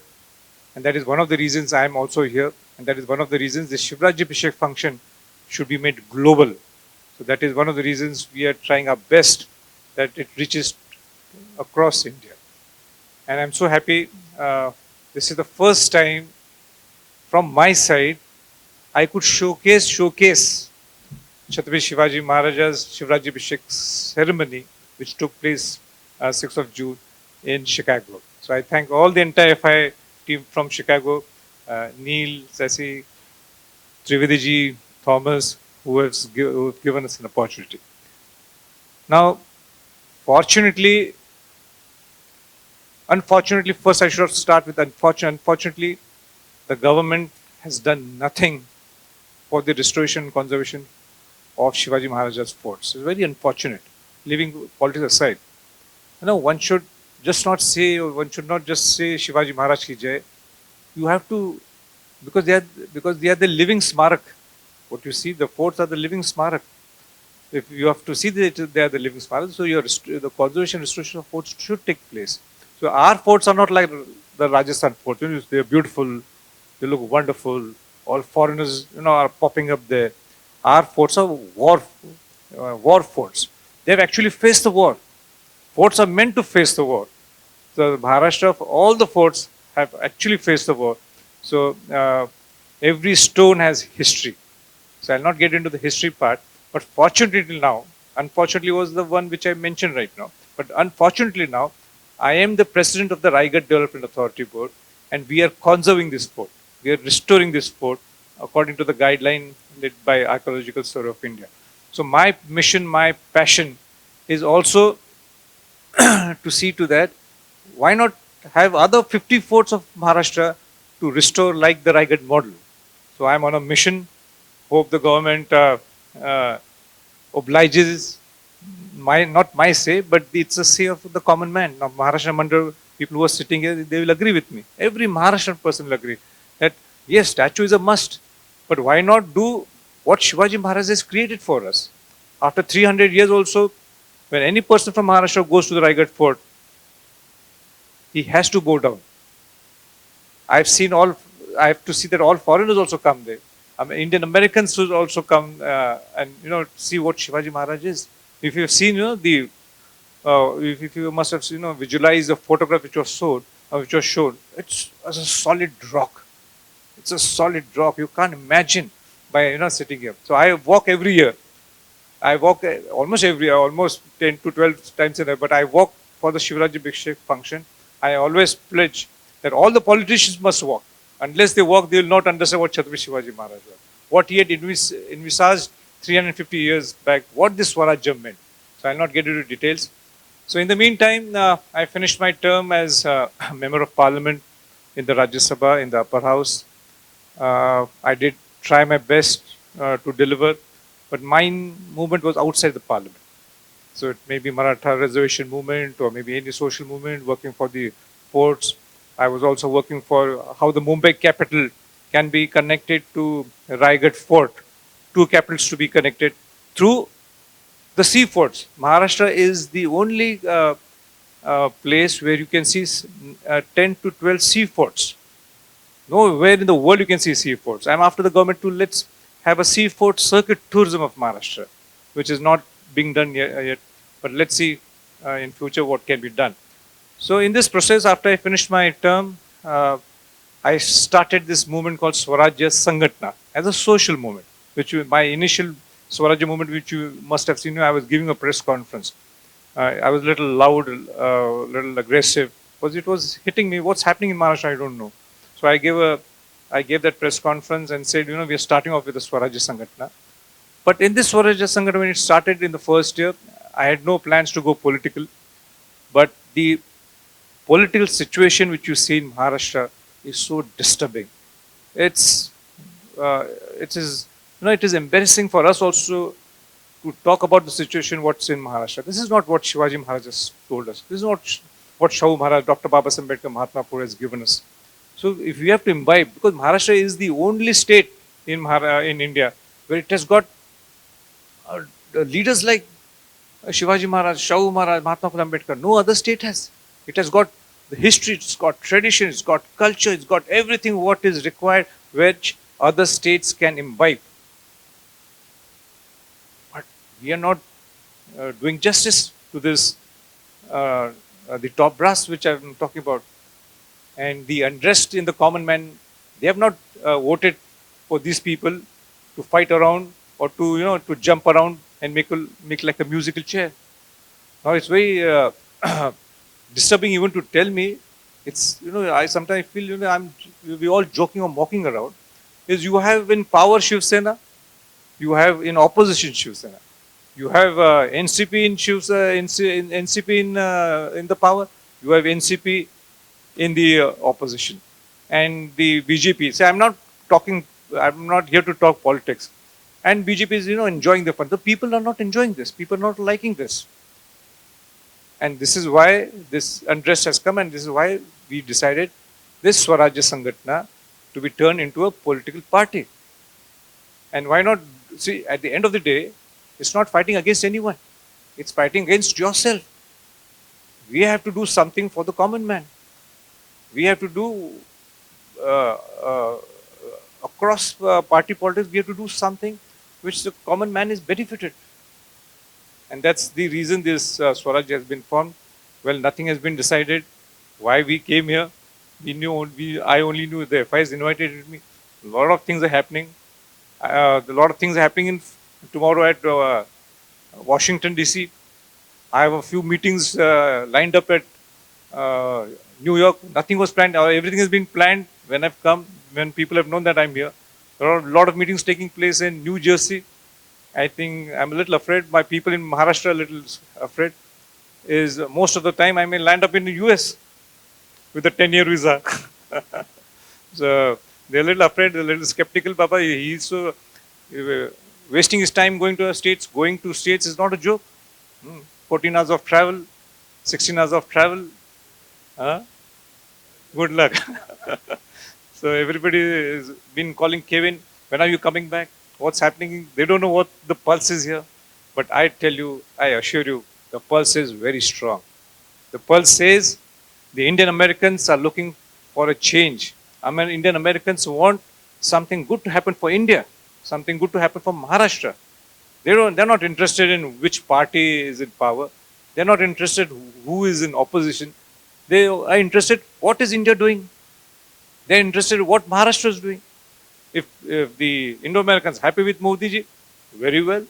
S19: And that is one of the reasons I am also here. And that is one of the reasons the Shivrajyabhishek function should be made global. So that is one of the reasons we are trying our best that it reaches across India. And I'm so happy. This is the first time from my side I could showcase Chhatrapati Shivaji Maharaja's Shivrajya Abhishek ceremony, which took place 6th of June in Chicago. So I thank all the entire FI team from Chicago, Neil, Sasi, Trivedi ji, Thomas, who have given us an opportunity. Now, unfortunately, first I should start with unfortunately, the government has done nothing for the restoration and conservation of Shivaji Maharaja's forts. It's very unfortunate, leaving politics aside. One should just not say, or one should not just say Shivaji Maharaj ki jai. You have to, because they are the living smarak. What you see, the forts are the living smarak. If you have to see that they are the living smarak, so the conservation restoration of forts should take place. So our forts are not like the Rajasthan forts. They are beautiful, they look wonderful. All foreigners, are popping up there. Our forts are war forts. They have actually faced the war. Forts are meant to face the war. So Maharashtra, of all the forts, have actually faced the war. So every stone has history. So I'll not get into the history part. But fortunately now, unfortunately was the one which I mentioned right now. But unfortunately now, I am the president of the Raigad Development Authority Board, and we are conserving this fort. We are restoring this fort according to the guideline led by Archaeological Survey of India. So my mission, my passion is also to see to that, why not have other 50 forts of Maharashtra to restore like the Raigad model. So I'm on a mission. Hope the government obliges not my say, but it's a say of the common man. Now Maharashtra Mandal, people who are sitting here, they will agree with me. Every Maharashtrian person will agree that yes, statue is a must, but why not do what Shivaji Maharaj has created for us? After 300 years also, when any person from Maharashtra goes to the Raigad fort, he has to bow down. I have to see that all foreigners also come there. Indian Americans should also come and see what Shivaji Maharaj is. If you have seen, if you must have visualized the photograph which was shown, it's a solid rock. It's a solid rock. You can't imagine by sitting here. So I walk every year. I walk almost every year, almost 10 to 12 times a year. But I walk for the Shivrajya Abhishek function. I always pledge that all the politicians must walk. Unless they walk, they will not understand what Chhatrapati Shivaji Maharaj was. What he had envisaged 350 years back, what this Swarajya meant. So I will not get into details. So in the meantime, I finished my term as Member of Parliament in the Rajya Sabha, in the upper house. I did try my best to deliver, but my movement was outside the Parliament. So it may be Maratha reservation movement or maybe any social movement, working for the ports. I was also working for how the Mumbai capital can be connected to Raigad fort, two capitals to be connected through the sea forts. Maharashtra is the only place where you can see 10 to 12 sea forts. Nowhere in the world you can see sea forts. I'm after the government to let's have a sea fort circuit tourism of Maharashtra, which is not being done yet. But let's see in future what can be done. So in this process, after I finished my term, I started this movement called Swaraj Sambhajiraje as a social movement, which my initial Swarajya movement, which you must have seen, I was giving a press conference. I was a little loud, little aggressive, because it was hitting me. What's happening in Maharashtra, I don't know. So I gave that press conference and said, we are starting off with the Swarajya Sambhajiraje. But in this Swarajya Sambhajiraje, when it started in the first year, I had no plans to go political. But the political situation which you see in Maharashtra is so disturbing. It is embarrassing for us also to talk about the situation what's in Maharashtra. This is not what Shivaji Maharaj has told us. This is not what Shahu Maharaj, Dr. Baba Ambedkar, Mahatma Phule has given us. So if we have to imbibe, because Maharashtra is the only state in India where it has got leaders like Shivaji Maharaj, Shahu Maharaj, Mahatma Phule, Ambedkar. No other state has. It has got the history, it's got tradition, it's got culture, it's got everything what is required which other states can imbibe. we are not doing justice to this, the top brass which I'm talking about. And the unrest in the common man, they have not voted for these people to fight around or to, to jump around and make like a musical chair. Now it's very disturbing even to tell me. It's, I sometimes feel, we all joking or mocking around. Is you have in power Shiv Sena, you have in opposition Shiv Sena, you have NCP in NCP in the power, you have NCP in the opposition, and the BJP. So I'm not here to talk politics. And BJP is, enjoying the fun. The people are not enjoying this. People are not liking this. And this is why this unrest has come, and this is why we decided this Swaraj Sangatna to be turned into a political party. And why not? See, at the end of the day, it's not fighting against anyone. It's fighting against yourself. We have to do something for the common man. We have to do, across party politics, we have to do something which the common man is benefited. And that's the reason this Swaraj has been formed. Well, nothing has been decided. Why we came here, I only knew the FIs invited me. A lot of things are happening. A lot of things are happening tomorrow at Washington, D.C. I have a few meetings lined up at New York. Nothing was planned. Everything has been planned when I've come, when people have known that I'm here. There are a lot of meetings taking place in New Jersey. I think I'm a little afraid. My people in Maharashtra are a little afraid. Is most of the time I may land up in the US with a 10-year visa. So they're a little afraid, they're a little skeptical. Papa, he's so wasting his time going to states. Going to states is not a joke. 14 hours of travel, 16 hours of travel. Good luck. So everybody has been calling Kevin, when are you coming back? What's happening? They don't know what the pulse is here. But I tell you, I assure you, the pulse is very strong. The pulse says the Indian Americans are looking for a change. Indian Americans want something good to happen for India, something good to happen for Maharashtra. They're not interested in which party is in power. They're not interested who is in opposition. They are interested what is India doing. They're interested in what Maharashtra is doing. If the Indo-Americans happy with Modi ji, very well.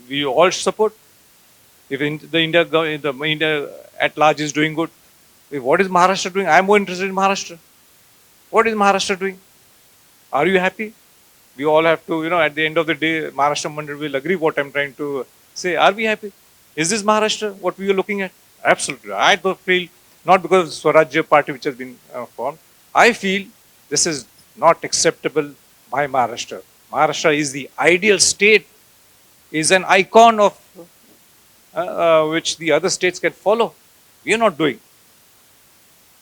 S19: We all support. If India at large is doing good, what is Maharashtra doing? I am more interested in Maharashtra. What is Maharashtra doing? Are you happy? We all have to, at the end of the day, Maharashtra Mandal will agree what I'm trying to say. Are we happy? Is this Maharashtra what we are looking at? Absolutely. I feel, not because of Swaraj Party which has been formed, I feel this is not acceptable by Maharashtra. Maharashtra is the ideal state, is an icon of which the other states can follow. We are not doing.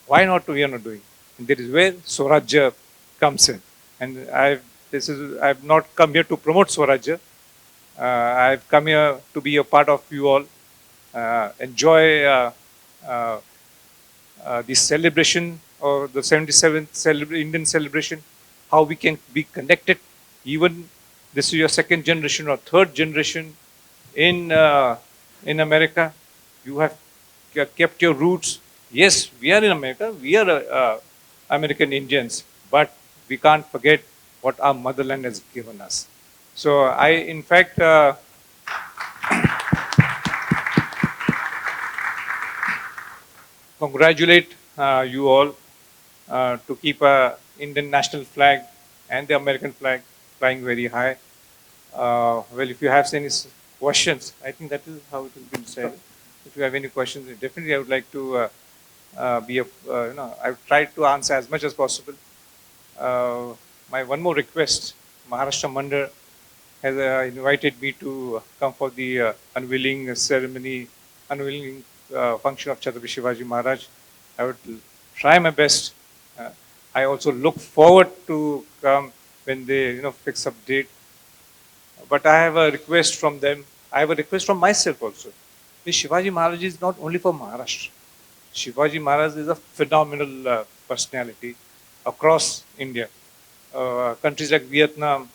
S19: Why not we are not doing? And that is where Swaraj comes in. And I've not come here to promote Swaraj. I've come here to be a part of you all. Enjoy the celebration or the 77th Indian celebration, how we can be connected. Even this is your second generation or third generation in America. You have kept your roots. Yes, we are in America. We are American Indians, but we can't forget what our motherland has given us. So I, in fact, congratulate you all to keep Indian national flag and the American flag flying very high. Well, if you have any questions, I think that is how it has been said. If you have any questions, definitely I would like to I've tried to answer as much as possible. My one more request, Maharashtra Mandal has invited me to come for the unveiling ceremony, unveiling function of Chhatrapati Shivaji Maharaj. I would try my best. I also look forward to come when they fix up date. But I have a request from them. I have a request from myself also. This Shivaji Maharaj is not only for Maharashtra. Shivaji Maharaj is a phenomenal personality across India. Countries like Vietnam,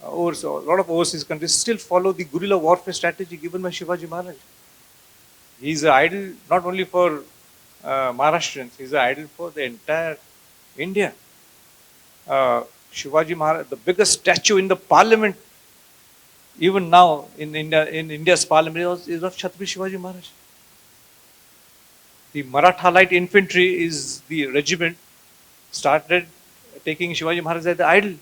S19: a lot of overseas countries still follow the guerrilla warfare strategy given by Shivaji Maharaj. He's an idol not only for Maharashtrians, he's an idol for the entire India. Shivaji Maharaj, the biggest statue in the parliament, even now in India's parliament, is of Chhatrapati Shivaji Maharaj. The Maratha Light Infantry is the regiment started taking Shivaji Maharaj as the idol.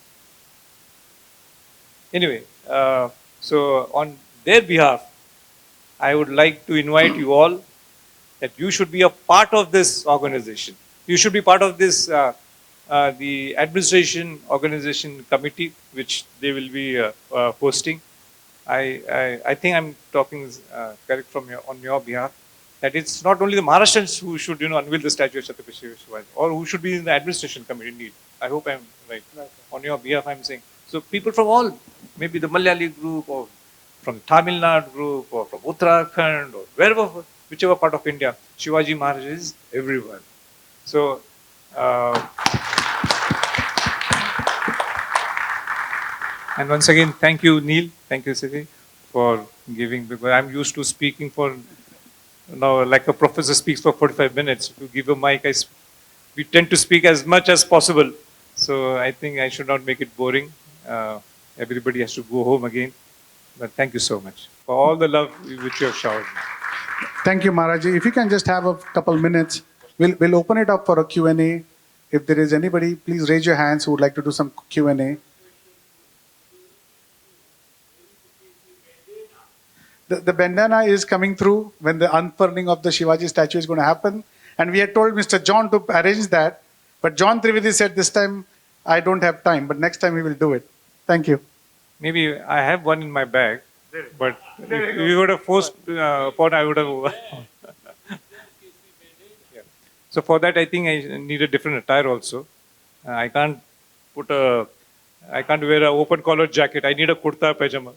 S19: Anyway, so on their behalf, I would like to invite you all that you should be a part of this organization. You should be part of this, the administration organization committee, which they will be hosting. I think I'm talking correct on your behalf, that it's not only the Maharashtrians who should unveil the statue of Chhatrapati Shivaji, or who should be in the administration committee indeed. I hope I'm right. On your behalf, I'm saying. So people from all, maybe the Malayali group, or from the Tamil Nadu group, or from Uttarakhand, or wherever, whichever part of India, Shivaji Maharaj is everywhere. So, and once again, thank you, Neil. Thank you, Siddhi, for giving, because I'm used to speaking for, like a professor speaks for 45 minutes. If you give a mic, we tend to speak as much as possible. So I think I should not make it boring. Everybody has to go home again. But thank you so much for all the love which you have showered.
S1: Thank you, Maharaji. If you can just have a couple minutes, we'll open it up for a Q&A. If there is anybody, please raise your hands who would like to do some Q&A. The bandana is coming through when the unfurling of the Shivaji statue is going to happen. And we had told Mr. John to arrange that. But John Trivedi said this time, I don't have time. But next time we will do it. Thank you.
S19: Maybe I have one in my bag. But if you would have forced upon, I would have. Yeah. So for that, I think I need a different attire also. I can't wear an open collar jacket. I need a kurta pajama.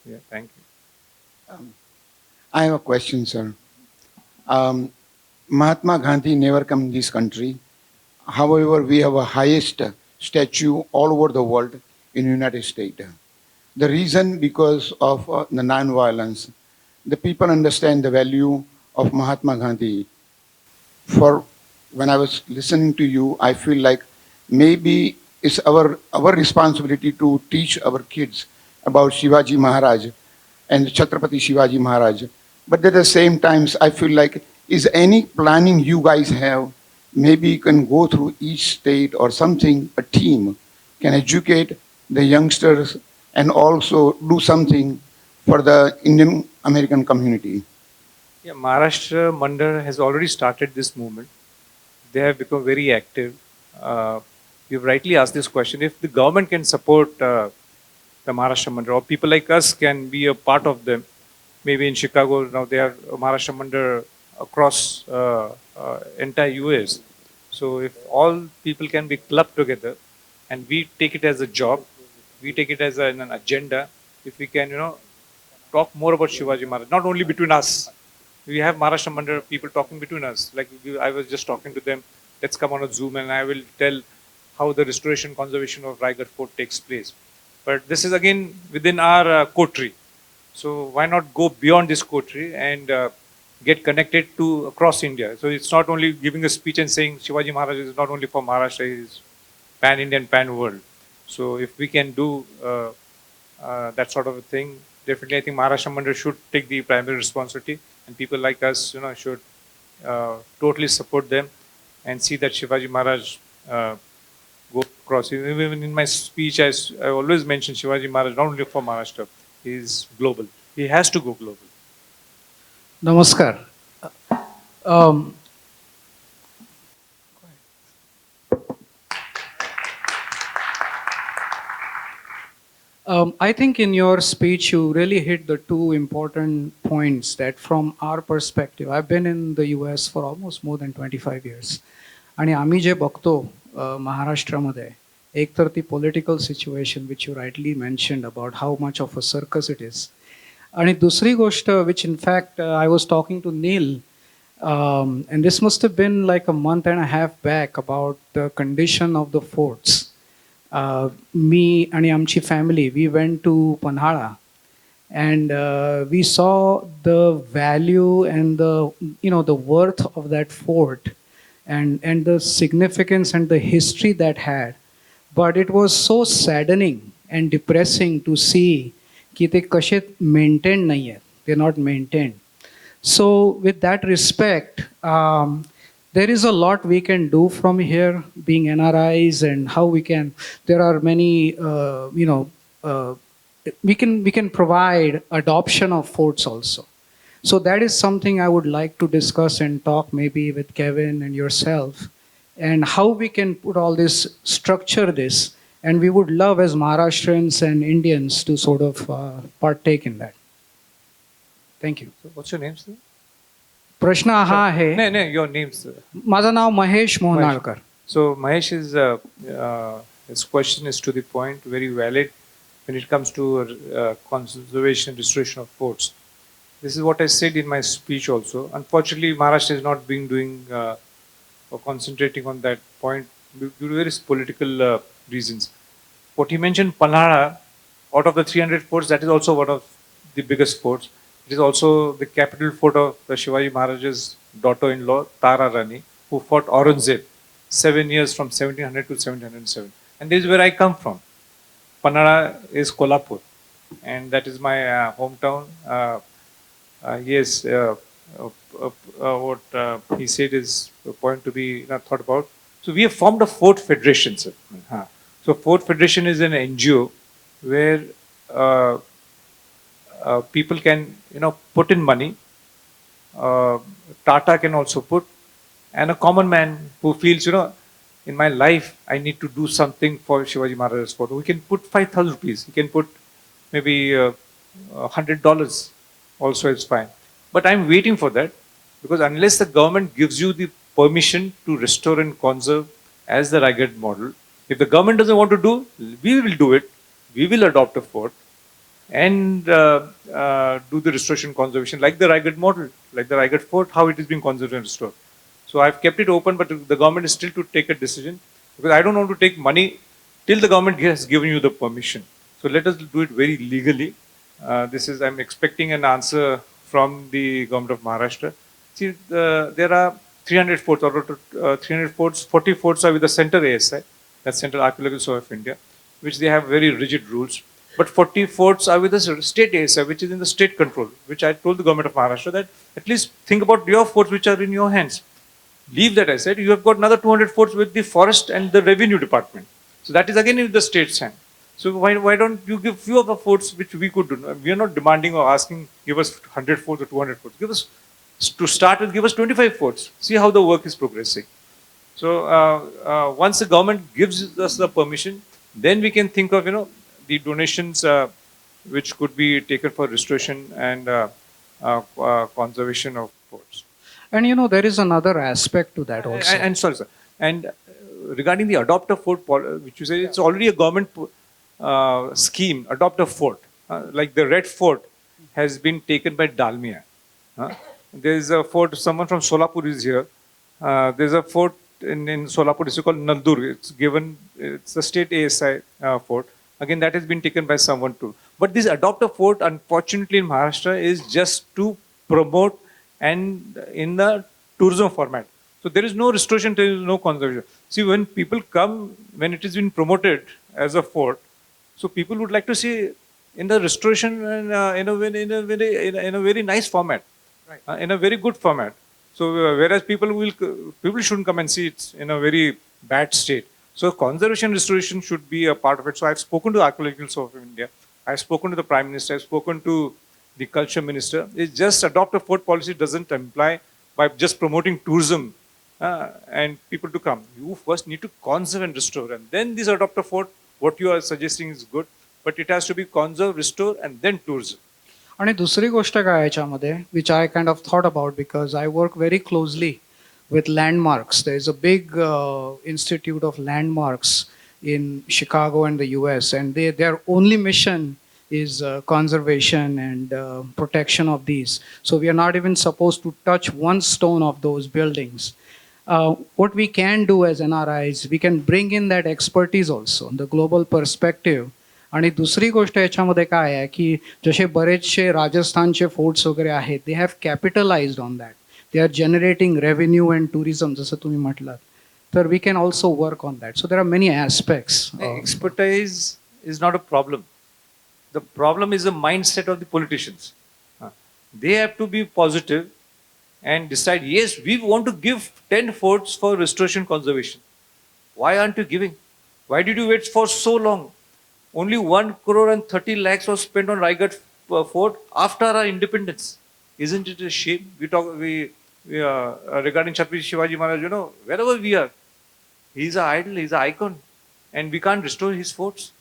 S19: Yeah, thank you.
S20: I have a question, sir. Mahatma Gandhi never come in this country. However, we have a highest statue all over the world in the United States. The reason because of the non-violence. The people understand the value of Mahatma Gandhi. For when I was listening to you, I feel like maybe it's our responsibility to teach our kids about Shivaji Maharaj and Chhatrapati Shivaji Maharaj. But at the same time, I feel like, is any planning you guys have? Maybe you can go through each state or something, a team can educate the youngsters and also do something for the Indian American community.
S19: Yeah, Maharashtra Mandal has already started this movement. They have become very active. You've rightly asked this question. If the government can support the Maharashtra Mandal, or people like us can be a part of them. Maybe in Chicago now they have Maharashtra Mandal across entire US. So if all people can be clubbed together and we take it as a job, we take it as an agenda, if we can, talk more about Shivaji Maharaj, not only between us. We have Maharashtra Mandal people talking between us. Like I was just talking to them, let's come on a Zoom and I will tell how the restoration conservation of Raigad Fort takes place. But this is again within our coterie. So why not go beyond this coterie and get connected to across India? So it's not only giving a speech and saying Shivaji Maharaj is not only for Maharashtra, he is pan-Indian, pan-world. So if we can do that sort of a thing, definitely I think Maharashtra Mandal should take the primary responsibility, and people like us, should totally support them and see that Shivaji Maharaj go across. Even in my speech, I always mention Shivaji Maharaj not only for Maharashtra, he is global. He has to go global.
S21: Namaskar. I think in your speech you really hit the two important points that from our perspective, I've been in the US for almost more than 25 years. आणि आम्ही जे बघतो महाराष्ट्रामध्ये एक तर ती political situation which you rightly mentioned about how much of a circus it is आणि दुसरी गोष्ट which in fact I was talking to Neel and this must have been like a month and a half back about the condition of the forts. me and आमची family, we went to Panhala, and we saw the value and the worth of that fort, and the significance and the history that had. But it was so saddening and depressing to see की ते कसे maintained नाही आहेत. They're not maintained. So with that respect, there is a lot we can do from here, being NRIs, and how we can. There are many, we can provide adoption of forts also. So that is something I would like to discuss and talk maybe with Kevin and yourself, and how we can put all this, structure this, and we would love as Maharashtrians and Indians to sort of partake in that. Thank you.
S19: So what's your name, sir?
S21: प्रश्न हा आहे.
S19: No, your name, sir.
S21: माझं नाव Mahesh मोहनाळकर.
S19: So Mahesh is his question is to the point, very valid when it comes to conservation, restoration of forts. This is what I said in my speech also. Unfortunately, Maharashtra is not being doing or concentrating on that point due to various political reasons. What he mentioned, Panhala, out of the 300 forts, that is also one of the biggest forts. It is also the capital fort of the Shivaji Maharaj's daughter-in-law, Tara Rani, who fought Aurangzeb 7 years from 1700 to 1707. And this is where I come from. Panhala is Kolhapur, and that is my hometown. Yes, what he said is a point to be thought about. So we have formed a Fort Federation, sir. So Fort Federation is an NGO where people can, put in money. Tata can also put, and a common man who feels, in my life I need to do something for Shivaji Maharaj's fort. We can put 5,000 rupees. He can put maybe $100. Also, is fine. But I'm waiting for that, because unless the government gives you the permission to restore and conserve as the Raigad model, if the government doesn't want to do, we will do it. We will adopt a fort and do the restoration conservation like the Raigad model, like the Raigad fort, how it is being conserved and restored. So I've kept it open, but the government is still to take a decision, because I don't want to take money till the government has given you the permission. So let us do it very legally. I'm expecting an answer from the government of Maharashtra. See, there are 300 forts, out of 300 forts, 40 forts are with the Center ASI, that's Central Archaeological Survey of India, which they have very rigid rules. But 40 forts are with the state ASI, which is in the state control, which I told the government of Maharashtra that at least think about your forts which are in your hands. Leave that, I said. You have got another 200 forts with the forest and the revenue department. So that is again in the state's hand. So why don't you give few of the forts which we could do? We are not demanding or asking, give us 100 forts or 200 forts. Give us, to start with, give us 25 forts. See how the work is progressing. So once the government gives us the permission, then we can think of, the donations which could be taken for restoration and conservation of forts.
S21: And there is another aspect to that also.
S19: And sorry, sir. And regarding the adopt a fort, which you say, it's already a government scheme, adopt a fort. Like the Red Fort has been taken by Dalmia. There's a fort, someone from Solapur is here. There's a fort in Solapur, it's called Naldur. It's a state ASI fort. Again, that has been taken by someone too. But this adopt a fort, unfortunately, in Maharashtra is just to promote and in the tourism format. So there is no restoration, there is no conservation. See, when people come, when it has been promoted as a fort, so people would like to see in the restoration and in a very nice format, right. In a very good format. So whereas people shouldn't come and see it in a very bad state. So conservation restoration should be a part of it. So I've spoken to the Archaeological Survey of India. I've spoken to the Prime Minister. I've spoken to the Culture Minister. It's just adopt a fort policy doesn't imply by just promoting tourism and people to come. You first need to conserve and restore, and then this adopt a fort. What you are suggesting is good, but it has to be conserve, restore, and then tourism.
S21: आणि दुसरी गोष्ट काय याच्यामध्ये, which I kind of thought about because I work very closely with landmarks. There is a big institute of landmarks in Chicago and the US, and their only mission is conservation and protection of these. So we are not even supposed to touch one stone of those buildings. what we can do as NRIs, we can bring in that expertise also, the global perspective. आणि दुसरी गोष्ट याच्यामध्ये काय आहे की जसे बरेचसे राजस्थानचे फोर्ट्स वगैरे आहेत, they have capitalised on that. They are generating revenue and tourism, जसं तुम्ही म्हटलात. तर we can also work on that. So there are many aspects.
S19: Expertise is not a problem. The problem is the mindset of the politicians. They have to be positive and decide, yes, we want to give 10 forts for restoration conservation. Why aren't you giving? Why did you wait for so long? Only 1 crore and 30 lakhs was spent on Raigad fort after our independence. Isn't it a shame? Regarding Chhatrapati Shivaji Maharaj, wherever we are, he's an idol, he's an icon, and we can't restore his forts.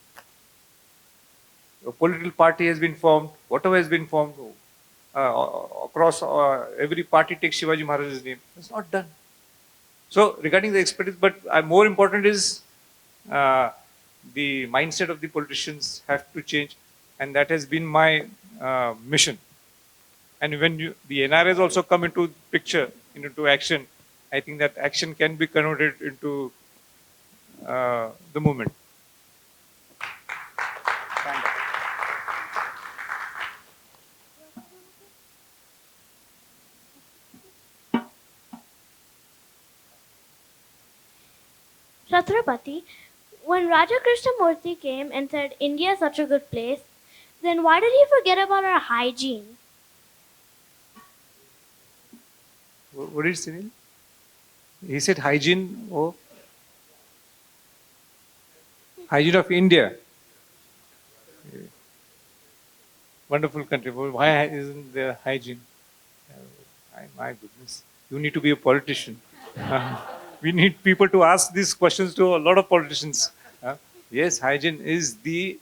S19: A political party has been formed, whatever has been formed, across every party takes Shivaji Maharaj's name. It's not done. So regarding the expertise, but more important is the mindset of the politicians have to change, and that has been my mission. And when the NRIs also come into picture, into action, I think that action can be converted into the movement.
S18: Chhatrapati, when Raja Krishnamurti came and said India is such a good place, then why did he forget about our hygiene?
S19: What did he say? He said hygiene, hygiene of India. Wonderful country. Why isn't there hygiene? My goodness. You need to be a politician. We need people to ask these questions to a lot of politicians. Yes, hygiene is the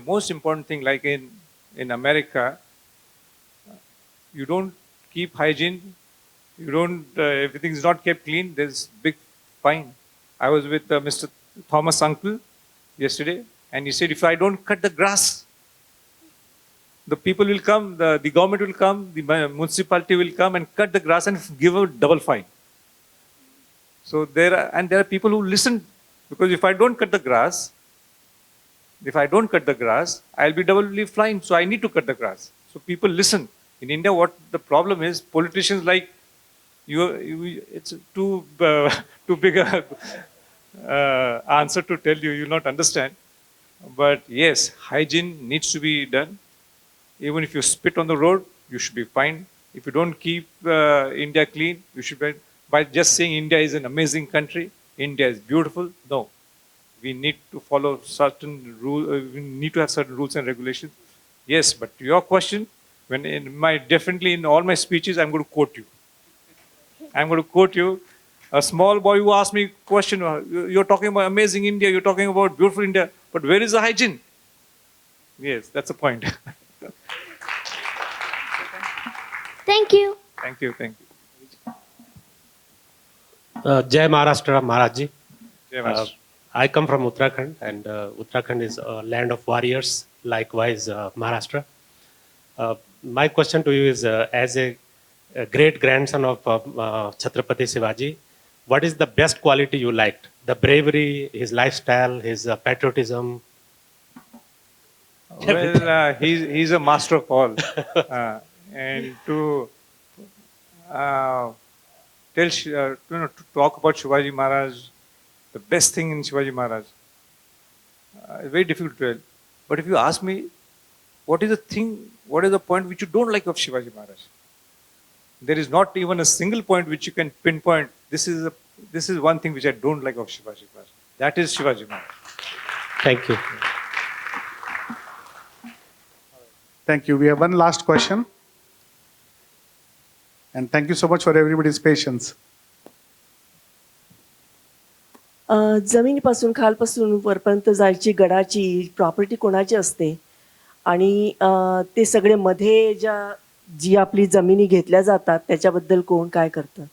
S19: most important thing. Like in America, you don't keep hygiene. You don't. Everything is not kept clean. There's big fine. I was with Mr. Thomas Uncle yesterday, and he said, if I don't cut the grass, the people will come, the government will come, the municipality will come and cut the grass and give a double fine. So there are people who listen, because if I don't cut the grass, I'll be doubly fined. So I need to cut the grass. So people listen. In India, what the problem is, politicians like it's too big a answer to tell you. You'll not understand. But yes, hygiene needs to be done. Even if you spit on the road, you should be fined. If you don't keep India clean, you should be. By just saying India is an amazing country, India is beautiful, no. We need to follow certain rules. We need to have certain rules and regulations. Yes, but to your question, definitely in all my speeches, I'm going to quote you. I'm going to quote you. A small boy who asked me a question, you're talking about amazing India, you're talking about beautiful India, but where is the hygiene? Yes, that's the point.
S18: Thank you.
S19: Thank you, thank you.
S3: Jai Maharashtra, Maharajji.
S19: Jai Maharashtra.
S3: I come from Uttarakhand, and Uttarakhand is a land of warriors, likewise Maharashtra. My question to you is, as a great grandson of Chhatrapati Shivaji, what is the best quality you liked? The bravery, his lifestyle, his patriotism?
S19: Well, he's a master of all. And to to talk about Shivaji Maharaj, the best thing in Shivaji Maharaj, it's very difficult to tell. But if you ask me, what is the point which you don't like of Shivaji Maharaj? There is not even a single point which you can pinpoint. This is one thing which I don't like of Shivaji Maharaj. That is Shivaji Maharaj.
S3: Thank you.
S1: Thank you. We have one last question. And thank you so much for everybody's patience.
S22: जमिनीपासून खालपासून वरपर्यंत जायची गडाची property कोणाची असते आणि ते सगळे मध्ये जी आपली जमिनी घेतल्या जातात त्याच्याबद्दल कोण काय करतं?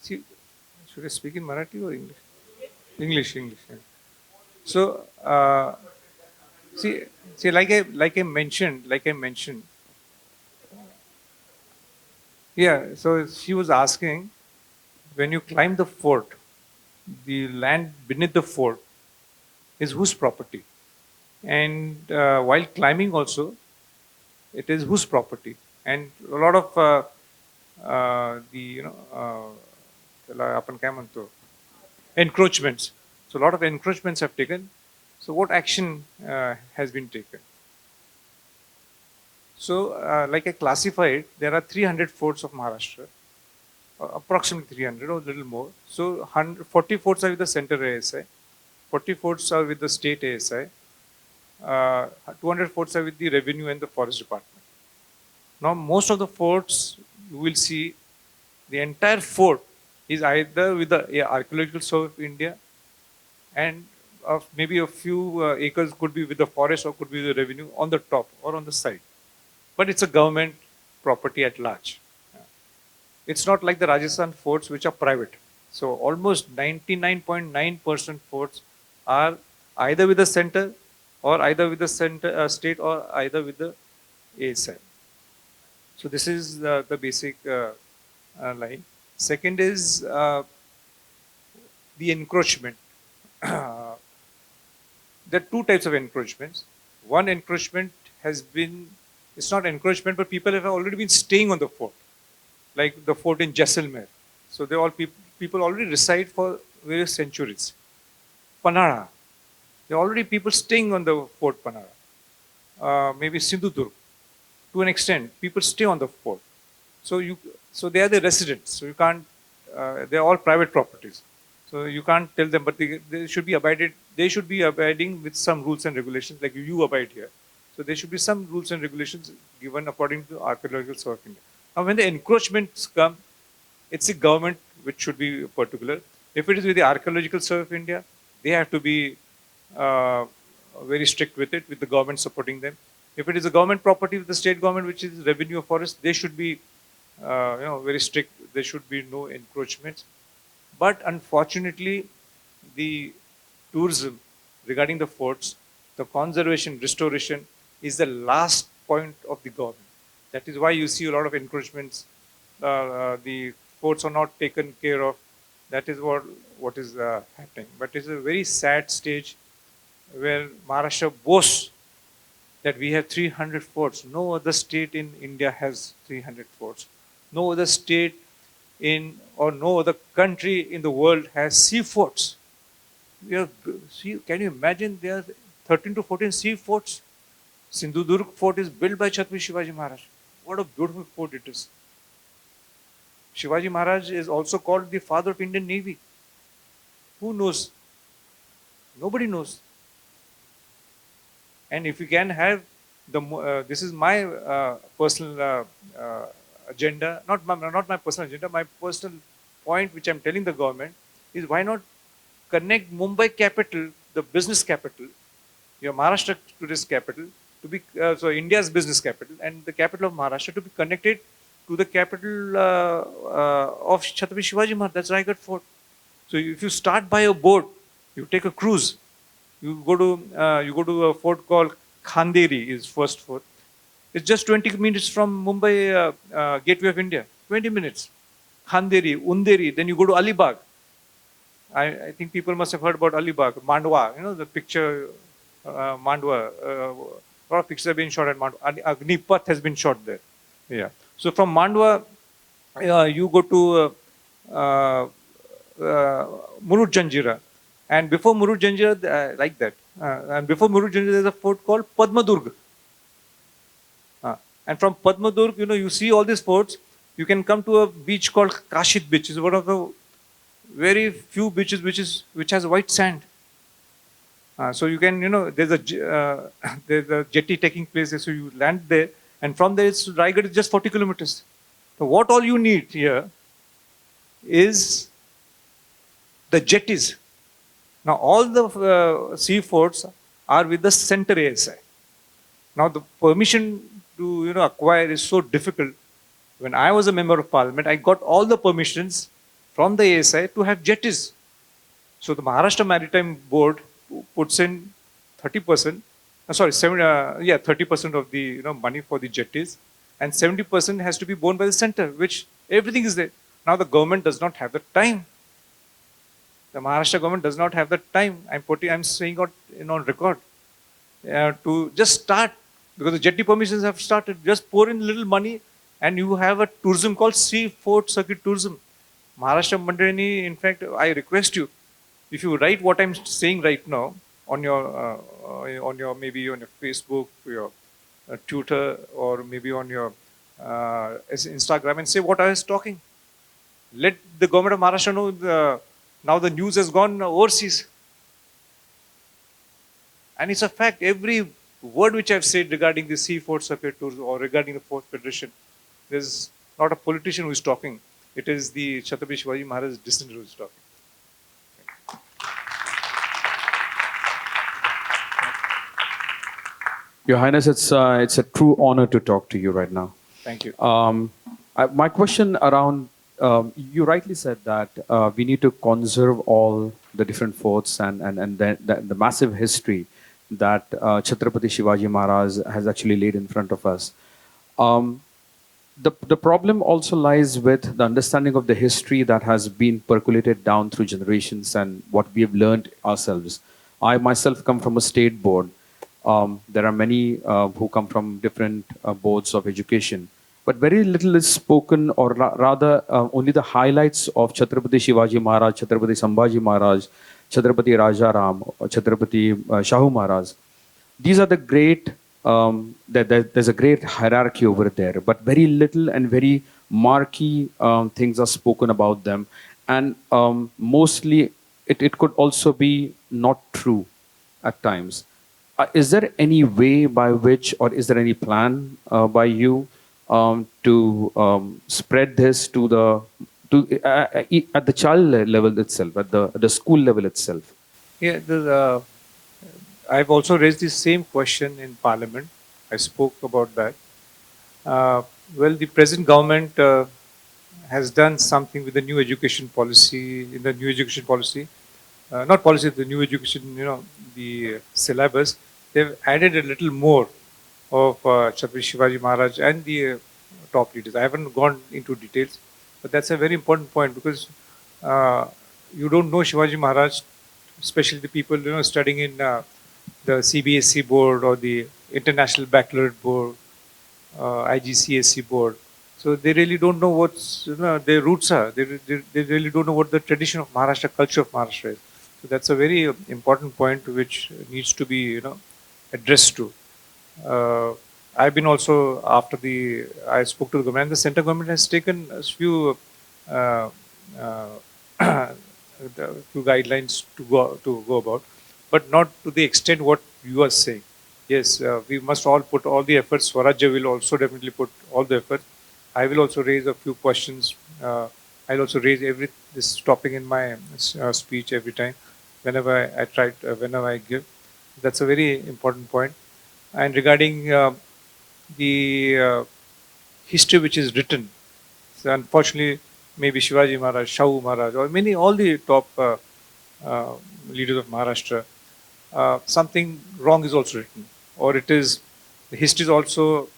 S19: Should I speak in Marathi or English? English. So, like I mentioned, Yeah, so she was asking, when you climb the fort, the land beneath the fort is whose property? And while climbing also, it is whose property? And a lot of the, त्याला आपण काय म्हणतो, encroachments. So a lot of encroachments have taken. So what action has been taken? So like I classified, there are 300 forts of Maharashtra, approximately 300 or a little more. So 40 forts are with the center ASI, 40 forts are with the state ASI, 200 forts are with the revenue and the forest department. Now most of the forts, you will see the entire fort is either with the Archaeological Survey of India, and maybe a few acres could be with the forest or could be the revenue on the top or on the side. But it's a government property at large. It's not like the Rajasthan forts, which are private. So almost 99.9% forts are either with the center or either with the center state or either with the ASI. So this is the basic line. Second is the encroachment. There are two types of encroachments. One encroachment has been, it's not encroachment, but people have already been staying on the fort, like the fort in Jaisalmer. So they all people already reside for various centuries. Panara, there are already people staying on the fort Panara. Maybe Sindhudurg, to an extent, people stay on the fort. So they are the residents. So you can't. They are all private properties. So you can't tell them, but they should be abided. They should be abiding with some rules and regulations, like you abide here. So there should be some rules and regulations given according to Archaeological Survey of India. Now, when the encroachments come, it's the government which should be particular. If it is with the Archaeological Survey of India, they have to be very strict with it, with the government supporting them. If it is a government property with the state government, which is revenue or forest, they should be very strict. There should be no encroachments. But unfortunately, the tourism regarding the forts, the conservation, restoration is the last point of the government. That is why you see a lot of encroachments. The forts are not taken care of. That is what is happening. But it's a very sad stage where Maharashtra boasts that we have 300 forts. No other state in India has 300 forts. No other state or no other country in the world has sea forts. Can you imagine there are 13 to 14 sea forts? Sindhudurg fort is built by Chhatrapati Shivaji Maharaj. What a beautiful fort it is. Shivaji Maharaj is also called the father of Indian Navy. Who knows? Nobody knows. And if you can have this is my personal agenda, not my personal agenda, my personal point which I'm telling the government is, why not connect Mumbai capital, the business capital, your Maharashtra tourist capital, to be so India's business capital, and the capital of Maharashtra to be connected to the capital of Chhatrapati Shivaji Maharaj. That's Raigad Fort. So if you start by a boat, you take a cruise, you go to a fort called Khanderi, is first fort. It's just 20 minutes from Mumbai Gateway of India. 20 minutes. Khanderi, Underi, then you go to Alibag. I think people must have heard about Alibag, Mandwa, the picture, Mandwa. A lot of pictures have been shot at Mandwa. Agnipath has been shot there. Yeah. So from Mandwa, you go to Murud Janjira. And before Murud Janjira, like that. And before Murud Janjira, there's a fort called Padmadurg. And from Padmadurg, you see all these forts. You can come to a beach called Kashid Beach. It's one of the very few beaches which has white sand. So you can, there's a jetty taking place there. So you land there, and from there, Raigad is just 40 kilometers. So what all you need here is the jetties. Now all the sea forts are with the center ASI. Now the permission to acquire is so difficult. When I was a member of parliament, I got all the permissions from the ASI to have jetties. So the Maharashtra Maritime Board puts in 30%, 30% of the money for the jetties, and 70% has to be borne by the center, which everything is there. Now the government does not have the time. The Maharashtra government does not have the time. I'm saying out on record to just start, because the jetty permissions have started. Just pour in little money, and you have a tourism called Sea Fort Circuit Tourism. Maharashtra Mandirani, in fact, I request you, if you write what I'm saying right now on your maybe on your Facebook, your Twitter, or maybe on your Instagram, and say what I was talking. Let the government of Maharashtra know now the news has gone overseas. And it's a fact, every word which I've said regarding the Sea Fort Circuit Tours or regarding the Fourth Federation, there's not a politician who is talking. It is the Chhatrapati Shivaji Maharaj's descendant who is talking.
S4: Your Highness, it's a true honor to talk to you right now.
S19: Thank you.
S4: My question around, you rightly said that we need to conserve all the different forts and the massive history that Chhatrapati Shivaji Maharaj has actually laid in front of us. The problem also lies with the understanding of the history that has been percolated down through generations and what we have learned ourselves. I myself come from a state board. There are many who come from different boards of education, but very little is spoken, or rather only the highlights of Chhatrapati Shivaji Maharaj, Chhatrapati Sambhaji Maharaj, Chhatrapati Rajaram, or Chhatrapati Shahu Maharaj. These are the great, there's a great hierarchy over there, but very little and very marquee things are spoken about them. And mostly it could also be not true at times. Is there any way by which, or is there any plan by you to spread this to at the child level itself, at the school level itself?
S19: Yeah, I've also raised the same question in Parliament. I spoke about that. Well, the present government has done something with the new education policy. In the new education policy, not policy, the new education, the syllabus, they've added a little more of Chhatrapati Shivaji Maharaj and the top leaders. I haven't gone into details, but that's a very important point, because you don't know Shivaji Maharaj, especially the people studying in the CBSE board or the International Baccalaureate board, IGCSE board. So they really don't know what their roots are. They really don't know what the tradition of Maharashtra, culture of Maharashtra is. So that's a very important point which needs to be addressed to. I've been also, I spoke to the government, and the center government has taken a few guidelines to go about, but not to the extent what you are saying. Yes, we must all put all the efforts. Swaraj will also definitely put all the effort. I will also raise a few questions. I'll also raise this topic in my speech every time, whenever I give. That's a very important point. And regarding the history which is written, so unfortunately, maybe Shivaji Maharaj, Shahu Maharaj, or all the top leaders of Maharashtra, something wrong is also written, or the history is also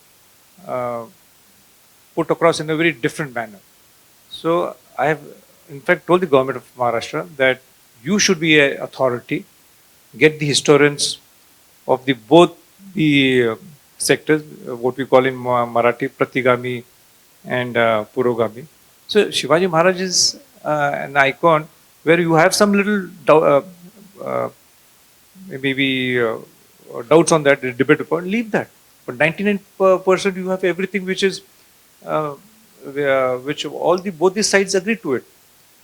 S19: put across in a very different manner. So I have, in fact, told the government of Maharashtra that you should be an authority, get the historians of both the sectors, what we call in Marathi, Pratigami and Purogami. So Shivaji Maharaj is an icon where you have some little maybe doubts on that, debate upon, leave that. But 99% you have everything which is which both the sides agree to it.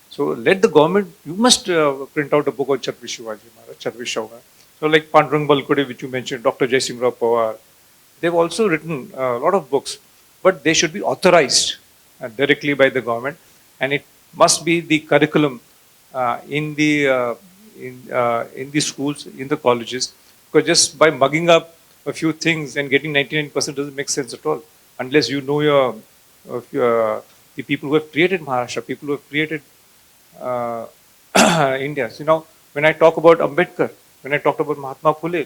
S19: So let the government, you must print out a book on Chhatrapati Shivaji Maharaj, Chhatrapati Shahu Maharaj. So like Pandurang Balkode, which you mentioned, Dr. Jaisim Rao Pawar, they've also written a lot of books, but they should be authorized directly by the government, and it must be the curriculum in the schools, in the colleges, because just by mugging up a few things and getting 99% doesn't make sense at all, unless you know the people who have created Maharashtra, people who have created India. So when I talk about Ambedkar, when I talked about Mahatma Phule,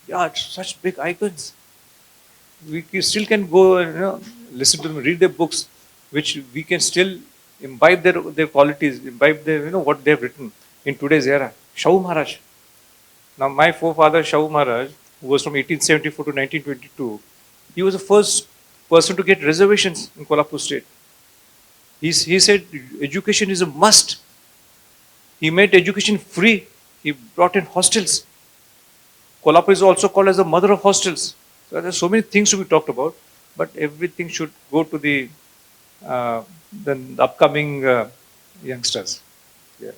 S19: yeah, it's such big icons. we still can go and listen to them, read their books, which we can still imbibe their qualities, imbibe their what they have written in today's era. Shahu Maharaj. Now my forefather Shahu Maharaj, who was from 1874 to 1922, he was the first person to get reservations in Kolhapur state. He said education is a must. He made education free. He brought in hostels. Kolhapur is also called as the mother of hostels. So there's so many things to be talked about, but everything should go to the upcoming youngsters. Yeah.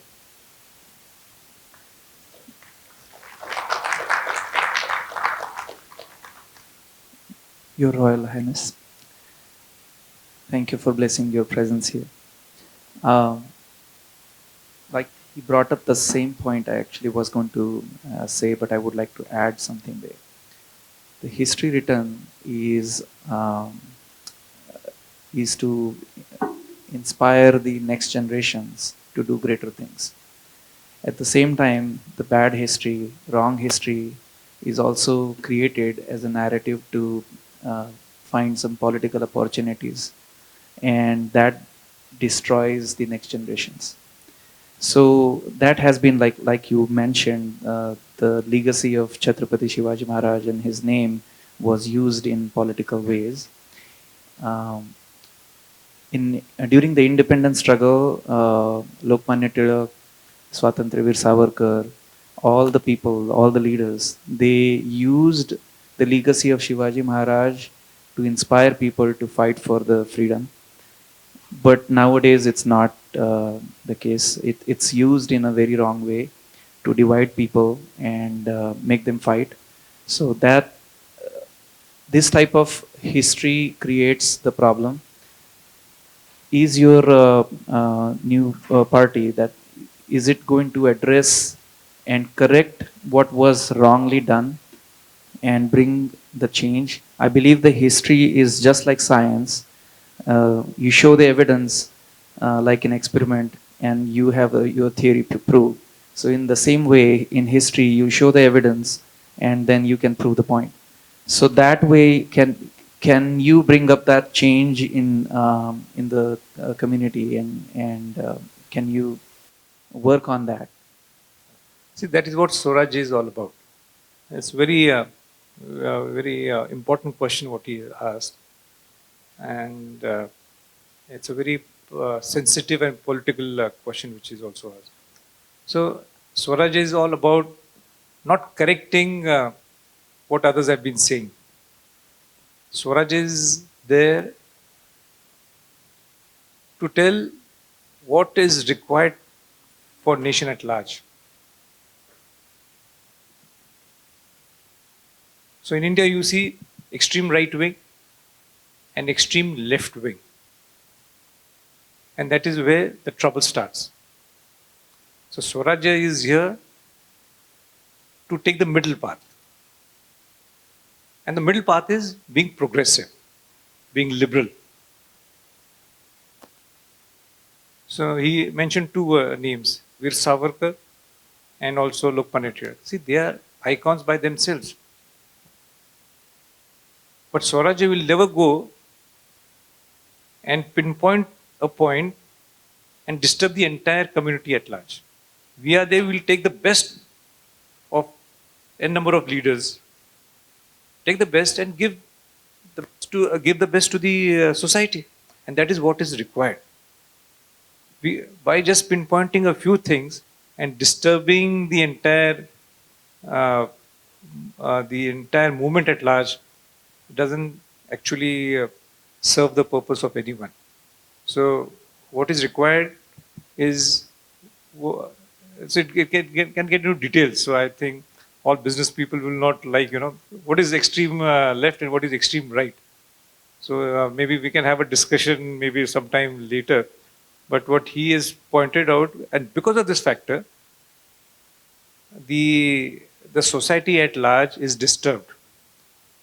S8: Your Royal Highness, thank you for blessing your presence here. Like he brought up the same point I actually was going to say, but I would like to add something there. The history written is to inspire the next generations to do greater things. At the same time, the bad history, wrong history, is also created as a narrative to find some political opportunities, and that destroys the next generations. So that has been like you mentioned, the legacy of Chhatrapati Shivaji Maharaj and his name was used in political ways. During the independence struggle, Lokmanya Tilak, Swatantra Veer Savarkar, all the people, all the leaders, they used the legacy of Shivaji Maharaj to inspire people to fight for the freedom. But nowadays it's not the case. It's used in a very wrong way to divide people and make them fight. So that this type of history creates the problem. Is your new party is it going to address and correct what was wrongly done and bring the change? I believe the history is just like science. You show the evidence like an experiment, and you have your theory to prove. So in the same way, in history, you show the evidence, and then you can prove the point. So that way, can you bring up that change in the community, and can you work on that?
S19: See, that is what Swaraj is all about. It's very important question what he asked, and it's a very sensitive and political question which is also asked. So Swaraj is all about not correcting what others have been saying. Swaraj is there to tell what is required for nation at large. So in India, you see extreme right wing and extreme left wing. And that is where the trouble starts. So Swaraj is here to take the middle path. And the middle path is being progressive, being liberal. So he mentioned two names, Veer Savarkar and also Lokmanya Tilak. See, they are icons by themselves. But Swaraj will never go and pinpoint a point and disturb the entire community at large. We are there, we will take the best of a number of leaders, take the best and give the best to the society. And that is what is required. By just pinpointing a few things and disturbing the entire movement at large, doesn't actually serve the purpose of anyone. So what is required is, so it can get into details. So I think all business people will not like, what is extreme left and what is extreme right. So maybe we can have a discussion maybe sometime later. But what he has pointed out, and because of this factor, the society at large is disturbed.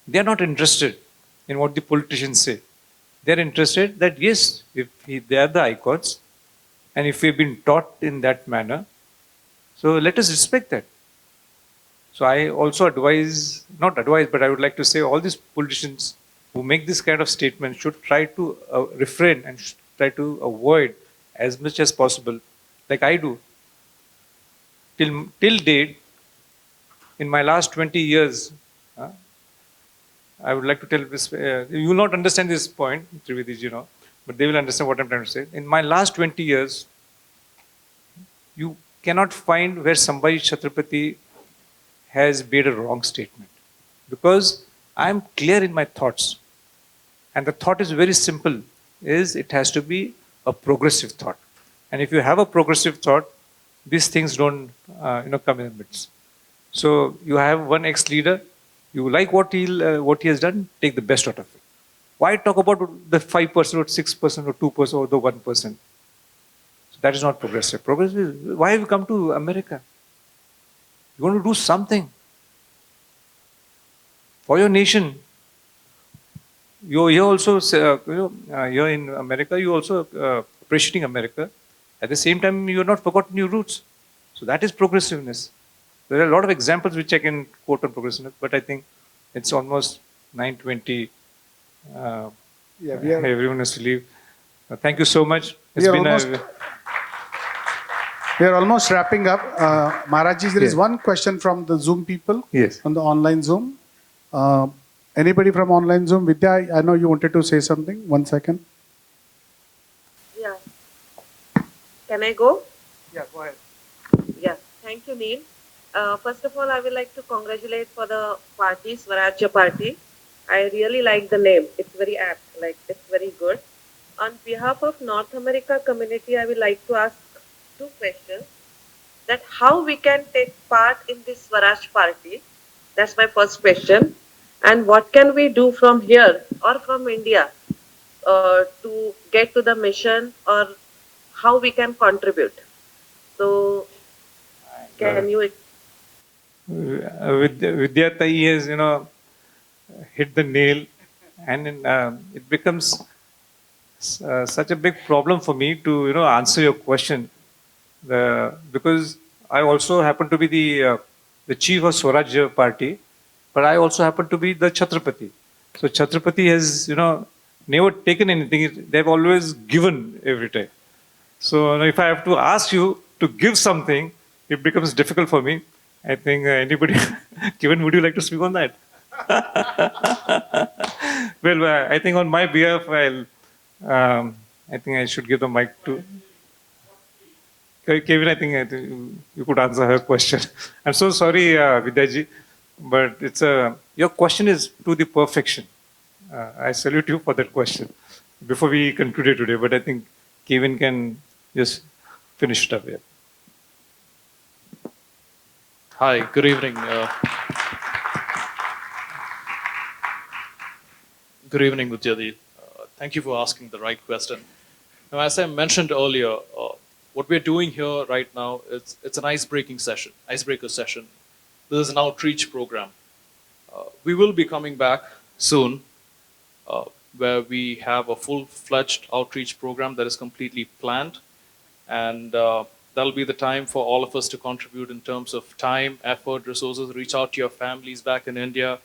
S19: They are not interested in what the politicians say. They are interested that yes, if they are the icons, and if we've been taught in that manner, so let us respect that. So I also advise, not advise, but I would like to say all these politicians who make this kind of statement should try to refrain and try to avoid as much as possible, like I do. Till date, in my last 20 years, I would like to tell this, you will not understand this point, Trivedi, but they will understand what I'm trying to say. In my last 20 years, you cannot find where Sambhaji Chhatrapati has made a wrong statement. Because I'm clear in my thoughts. And the thought is very simple, is it has to be a progressive thought. And if you have a progressive thought, these things don't come in the midst. So you have one ex-leader, you like what he has done, take the best out of it. Why talk about the 5% or 6% or 2% or the 1%? So that is not progressive. Progressive is, why have you come to America? You want to do something for your nation. You're here also, you're in America, you're also appreciating America. At the same time, you're not forgotten your roots. So that is progressiveness. There are a lot of examples which I can quote on progressiveness, but I think it's almost 9:20. Everyone has to leave. Thank you so much.
S1: We are almost wrapping up. Maharajji, there is one question from the Zoom people.
S19: Yes.
S1: On the online Zoom. Anybody from online Zoom? Vidya, I know you wanted to say something. 1 second.
S5: Yeah. Can I go?
S1: Yeah, go ahead.
S5: Yeah. Thank you, Neil. First of all, I would like to congratulate for the party, Swaraj Party. I really like the name. It's very apt. It's very good. On behalf of North America community, I would like to ask 2 questions. That how we can take part in this Swaraj Party. That's my first question. And what can we do from here or from India to get to the mission, or how we can contribute? So, can you...
S19: Vidya Tai has, hit the nail, and it becomes such a big problem for me to, answer your question, because I also happen to be the chief of Swaraj Party, but I also happen to be the Chhatrapati. So Chhatrapati has, never taken anything. They've always given every time. So if I have to ask you to give something, it becomes difficult for me. I think anybody, Kevin, would you like to speak on that? Well, I think on my behalf, I think I should give the mic to Kevin. I think you could answer her question. I'm so sorry, Vidyaji, but your question is to the perfection. I salute you for that question before we conclude today, but I think Kevin can just finish it up here.
S9: Hi, good evening. Good evening, Vidyadi. Thank you for asking the right question. Now, as I mentioned earlier, what we're doing here right now, it's an icebreaker session. This is an outreach program. We will be coming back soon, where we have a full-fledged outreach program that is completely planned, and that'll be the time for all of us to contribute in terms of time, effort, resources, reach out to your families back in India.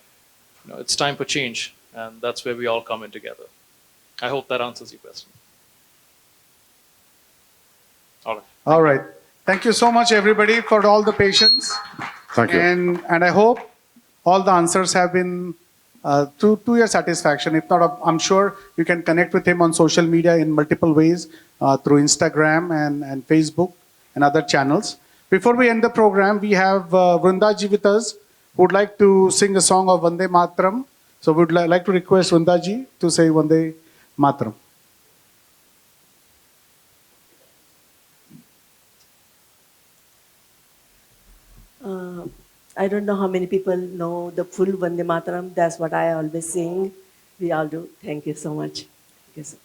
S9: It's time for change, and that's where we all come in together. I hope that answers your question. All right.
S1: All right. Thank you so much, everybody, for all the patience.
S2: Thank you.
S1: And I hope all the answers have been to your satisfaction. If not, I'm sure you can connect with him on social media in multiple ways, through Instagram and Facebook and other channels. Before we end the program, we have Vrindaji with us, who would like to sing a song of Vande Mataram. So we would like to request Vrindaji to say Vande Mataram.
S22: I don't know how many people know the full Vande Mataram. That's what I always sing. We all do. Thank you so much. Thank you so much.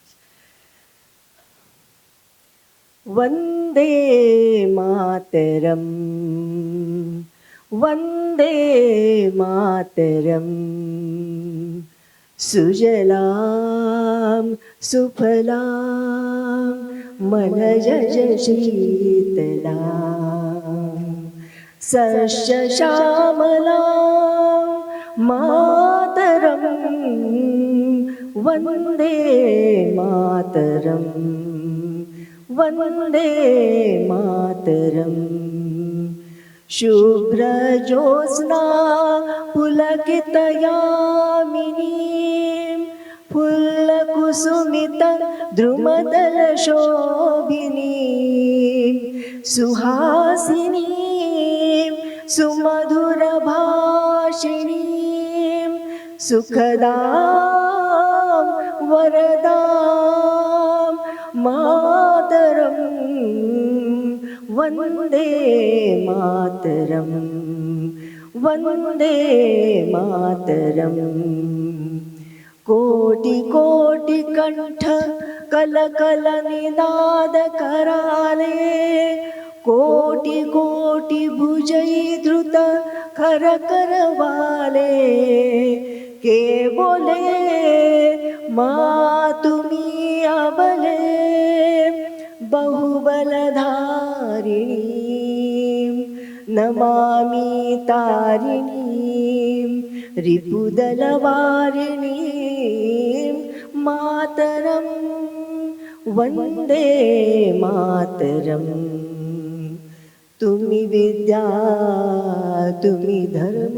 S22: Vande Mataram, Vande Mataram, Sujalam, Suphalam, Manajaj Shitalam, Sasya Shamalam, Mataram, Vande Mataram Vande Mataram शुभ्रजोत्स्ना पुलकितयामिनीं फुल्लकुसुमित द्रुमदलशोभिनीं सुहासिनीं सुमधुरभाषिणीं सुखदां वरदां मातरम् वन्दे मातरम् वन्दे मातरम् कोटि कोटि कंठ कल कल निनाद कराले कोटि कोटि भुजई द्रुत कर करवाले के बोले माँ तुम्ही अबले बहुबलधारिणीं नमामि तारिणीं रिपुदलवारिणीं मातरं वन्दे मातरम् तुम्ही विद्या तुम्ही धर्म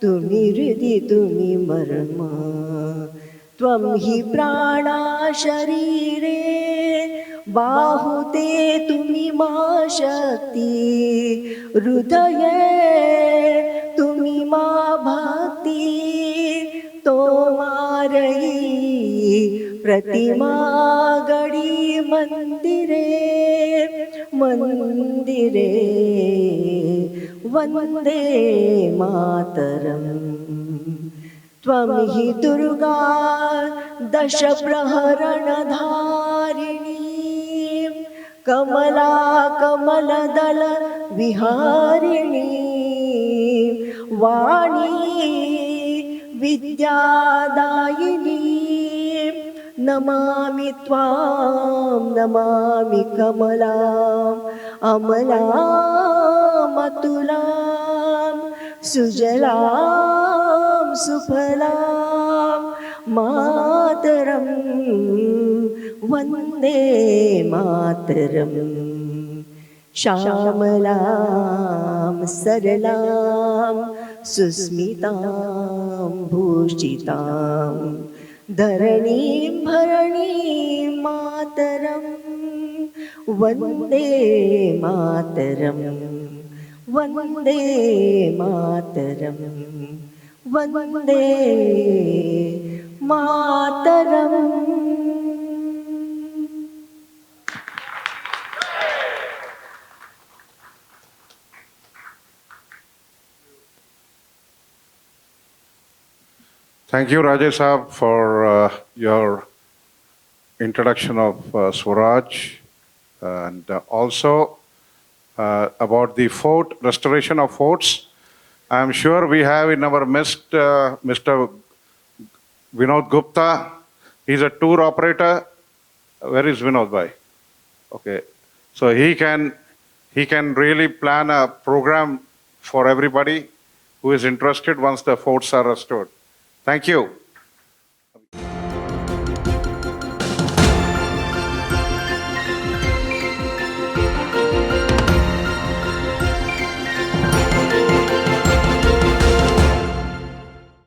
S22: तुम्ही हृदि तुम्ही मर्म त्वं हि प्राणा शरीरे बाहुते तुम्ही मा शक्ती हृदये तुम्ही मा भक्ती तो मारई प्रतिमा गडी मंदिरे मंदिरे वन्दे मातरम् त्वं हि दुर्गा दश प्रहरणधारिणी कमला कमलदल विहारिणी वाणी विद्यादायिनी नमामि त्वां नमामि कमलाम् अमलामतुलां सुजलां सुफलां मातरं वन्दे मातरम् श्यामलां सरलां सुस्मितां भूषितां धरणीं भरणीं मातरं वन्दे मातरं वन्दे मातरं Vande Mataram
S2: Thank you, Rajesh Saab, for your introduction of Swaraj and also about the fort, restoration of forts. I am sure we have in our midst Mr. Vinod Gupta. He's a tour operator. Where is Vinod bhai? Okay, so he can really plan a program for everybody who is interested once the forts are restored. Thank you.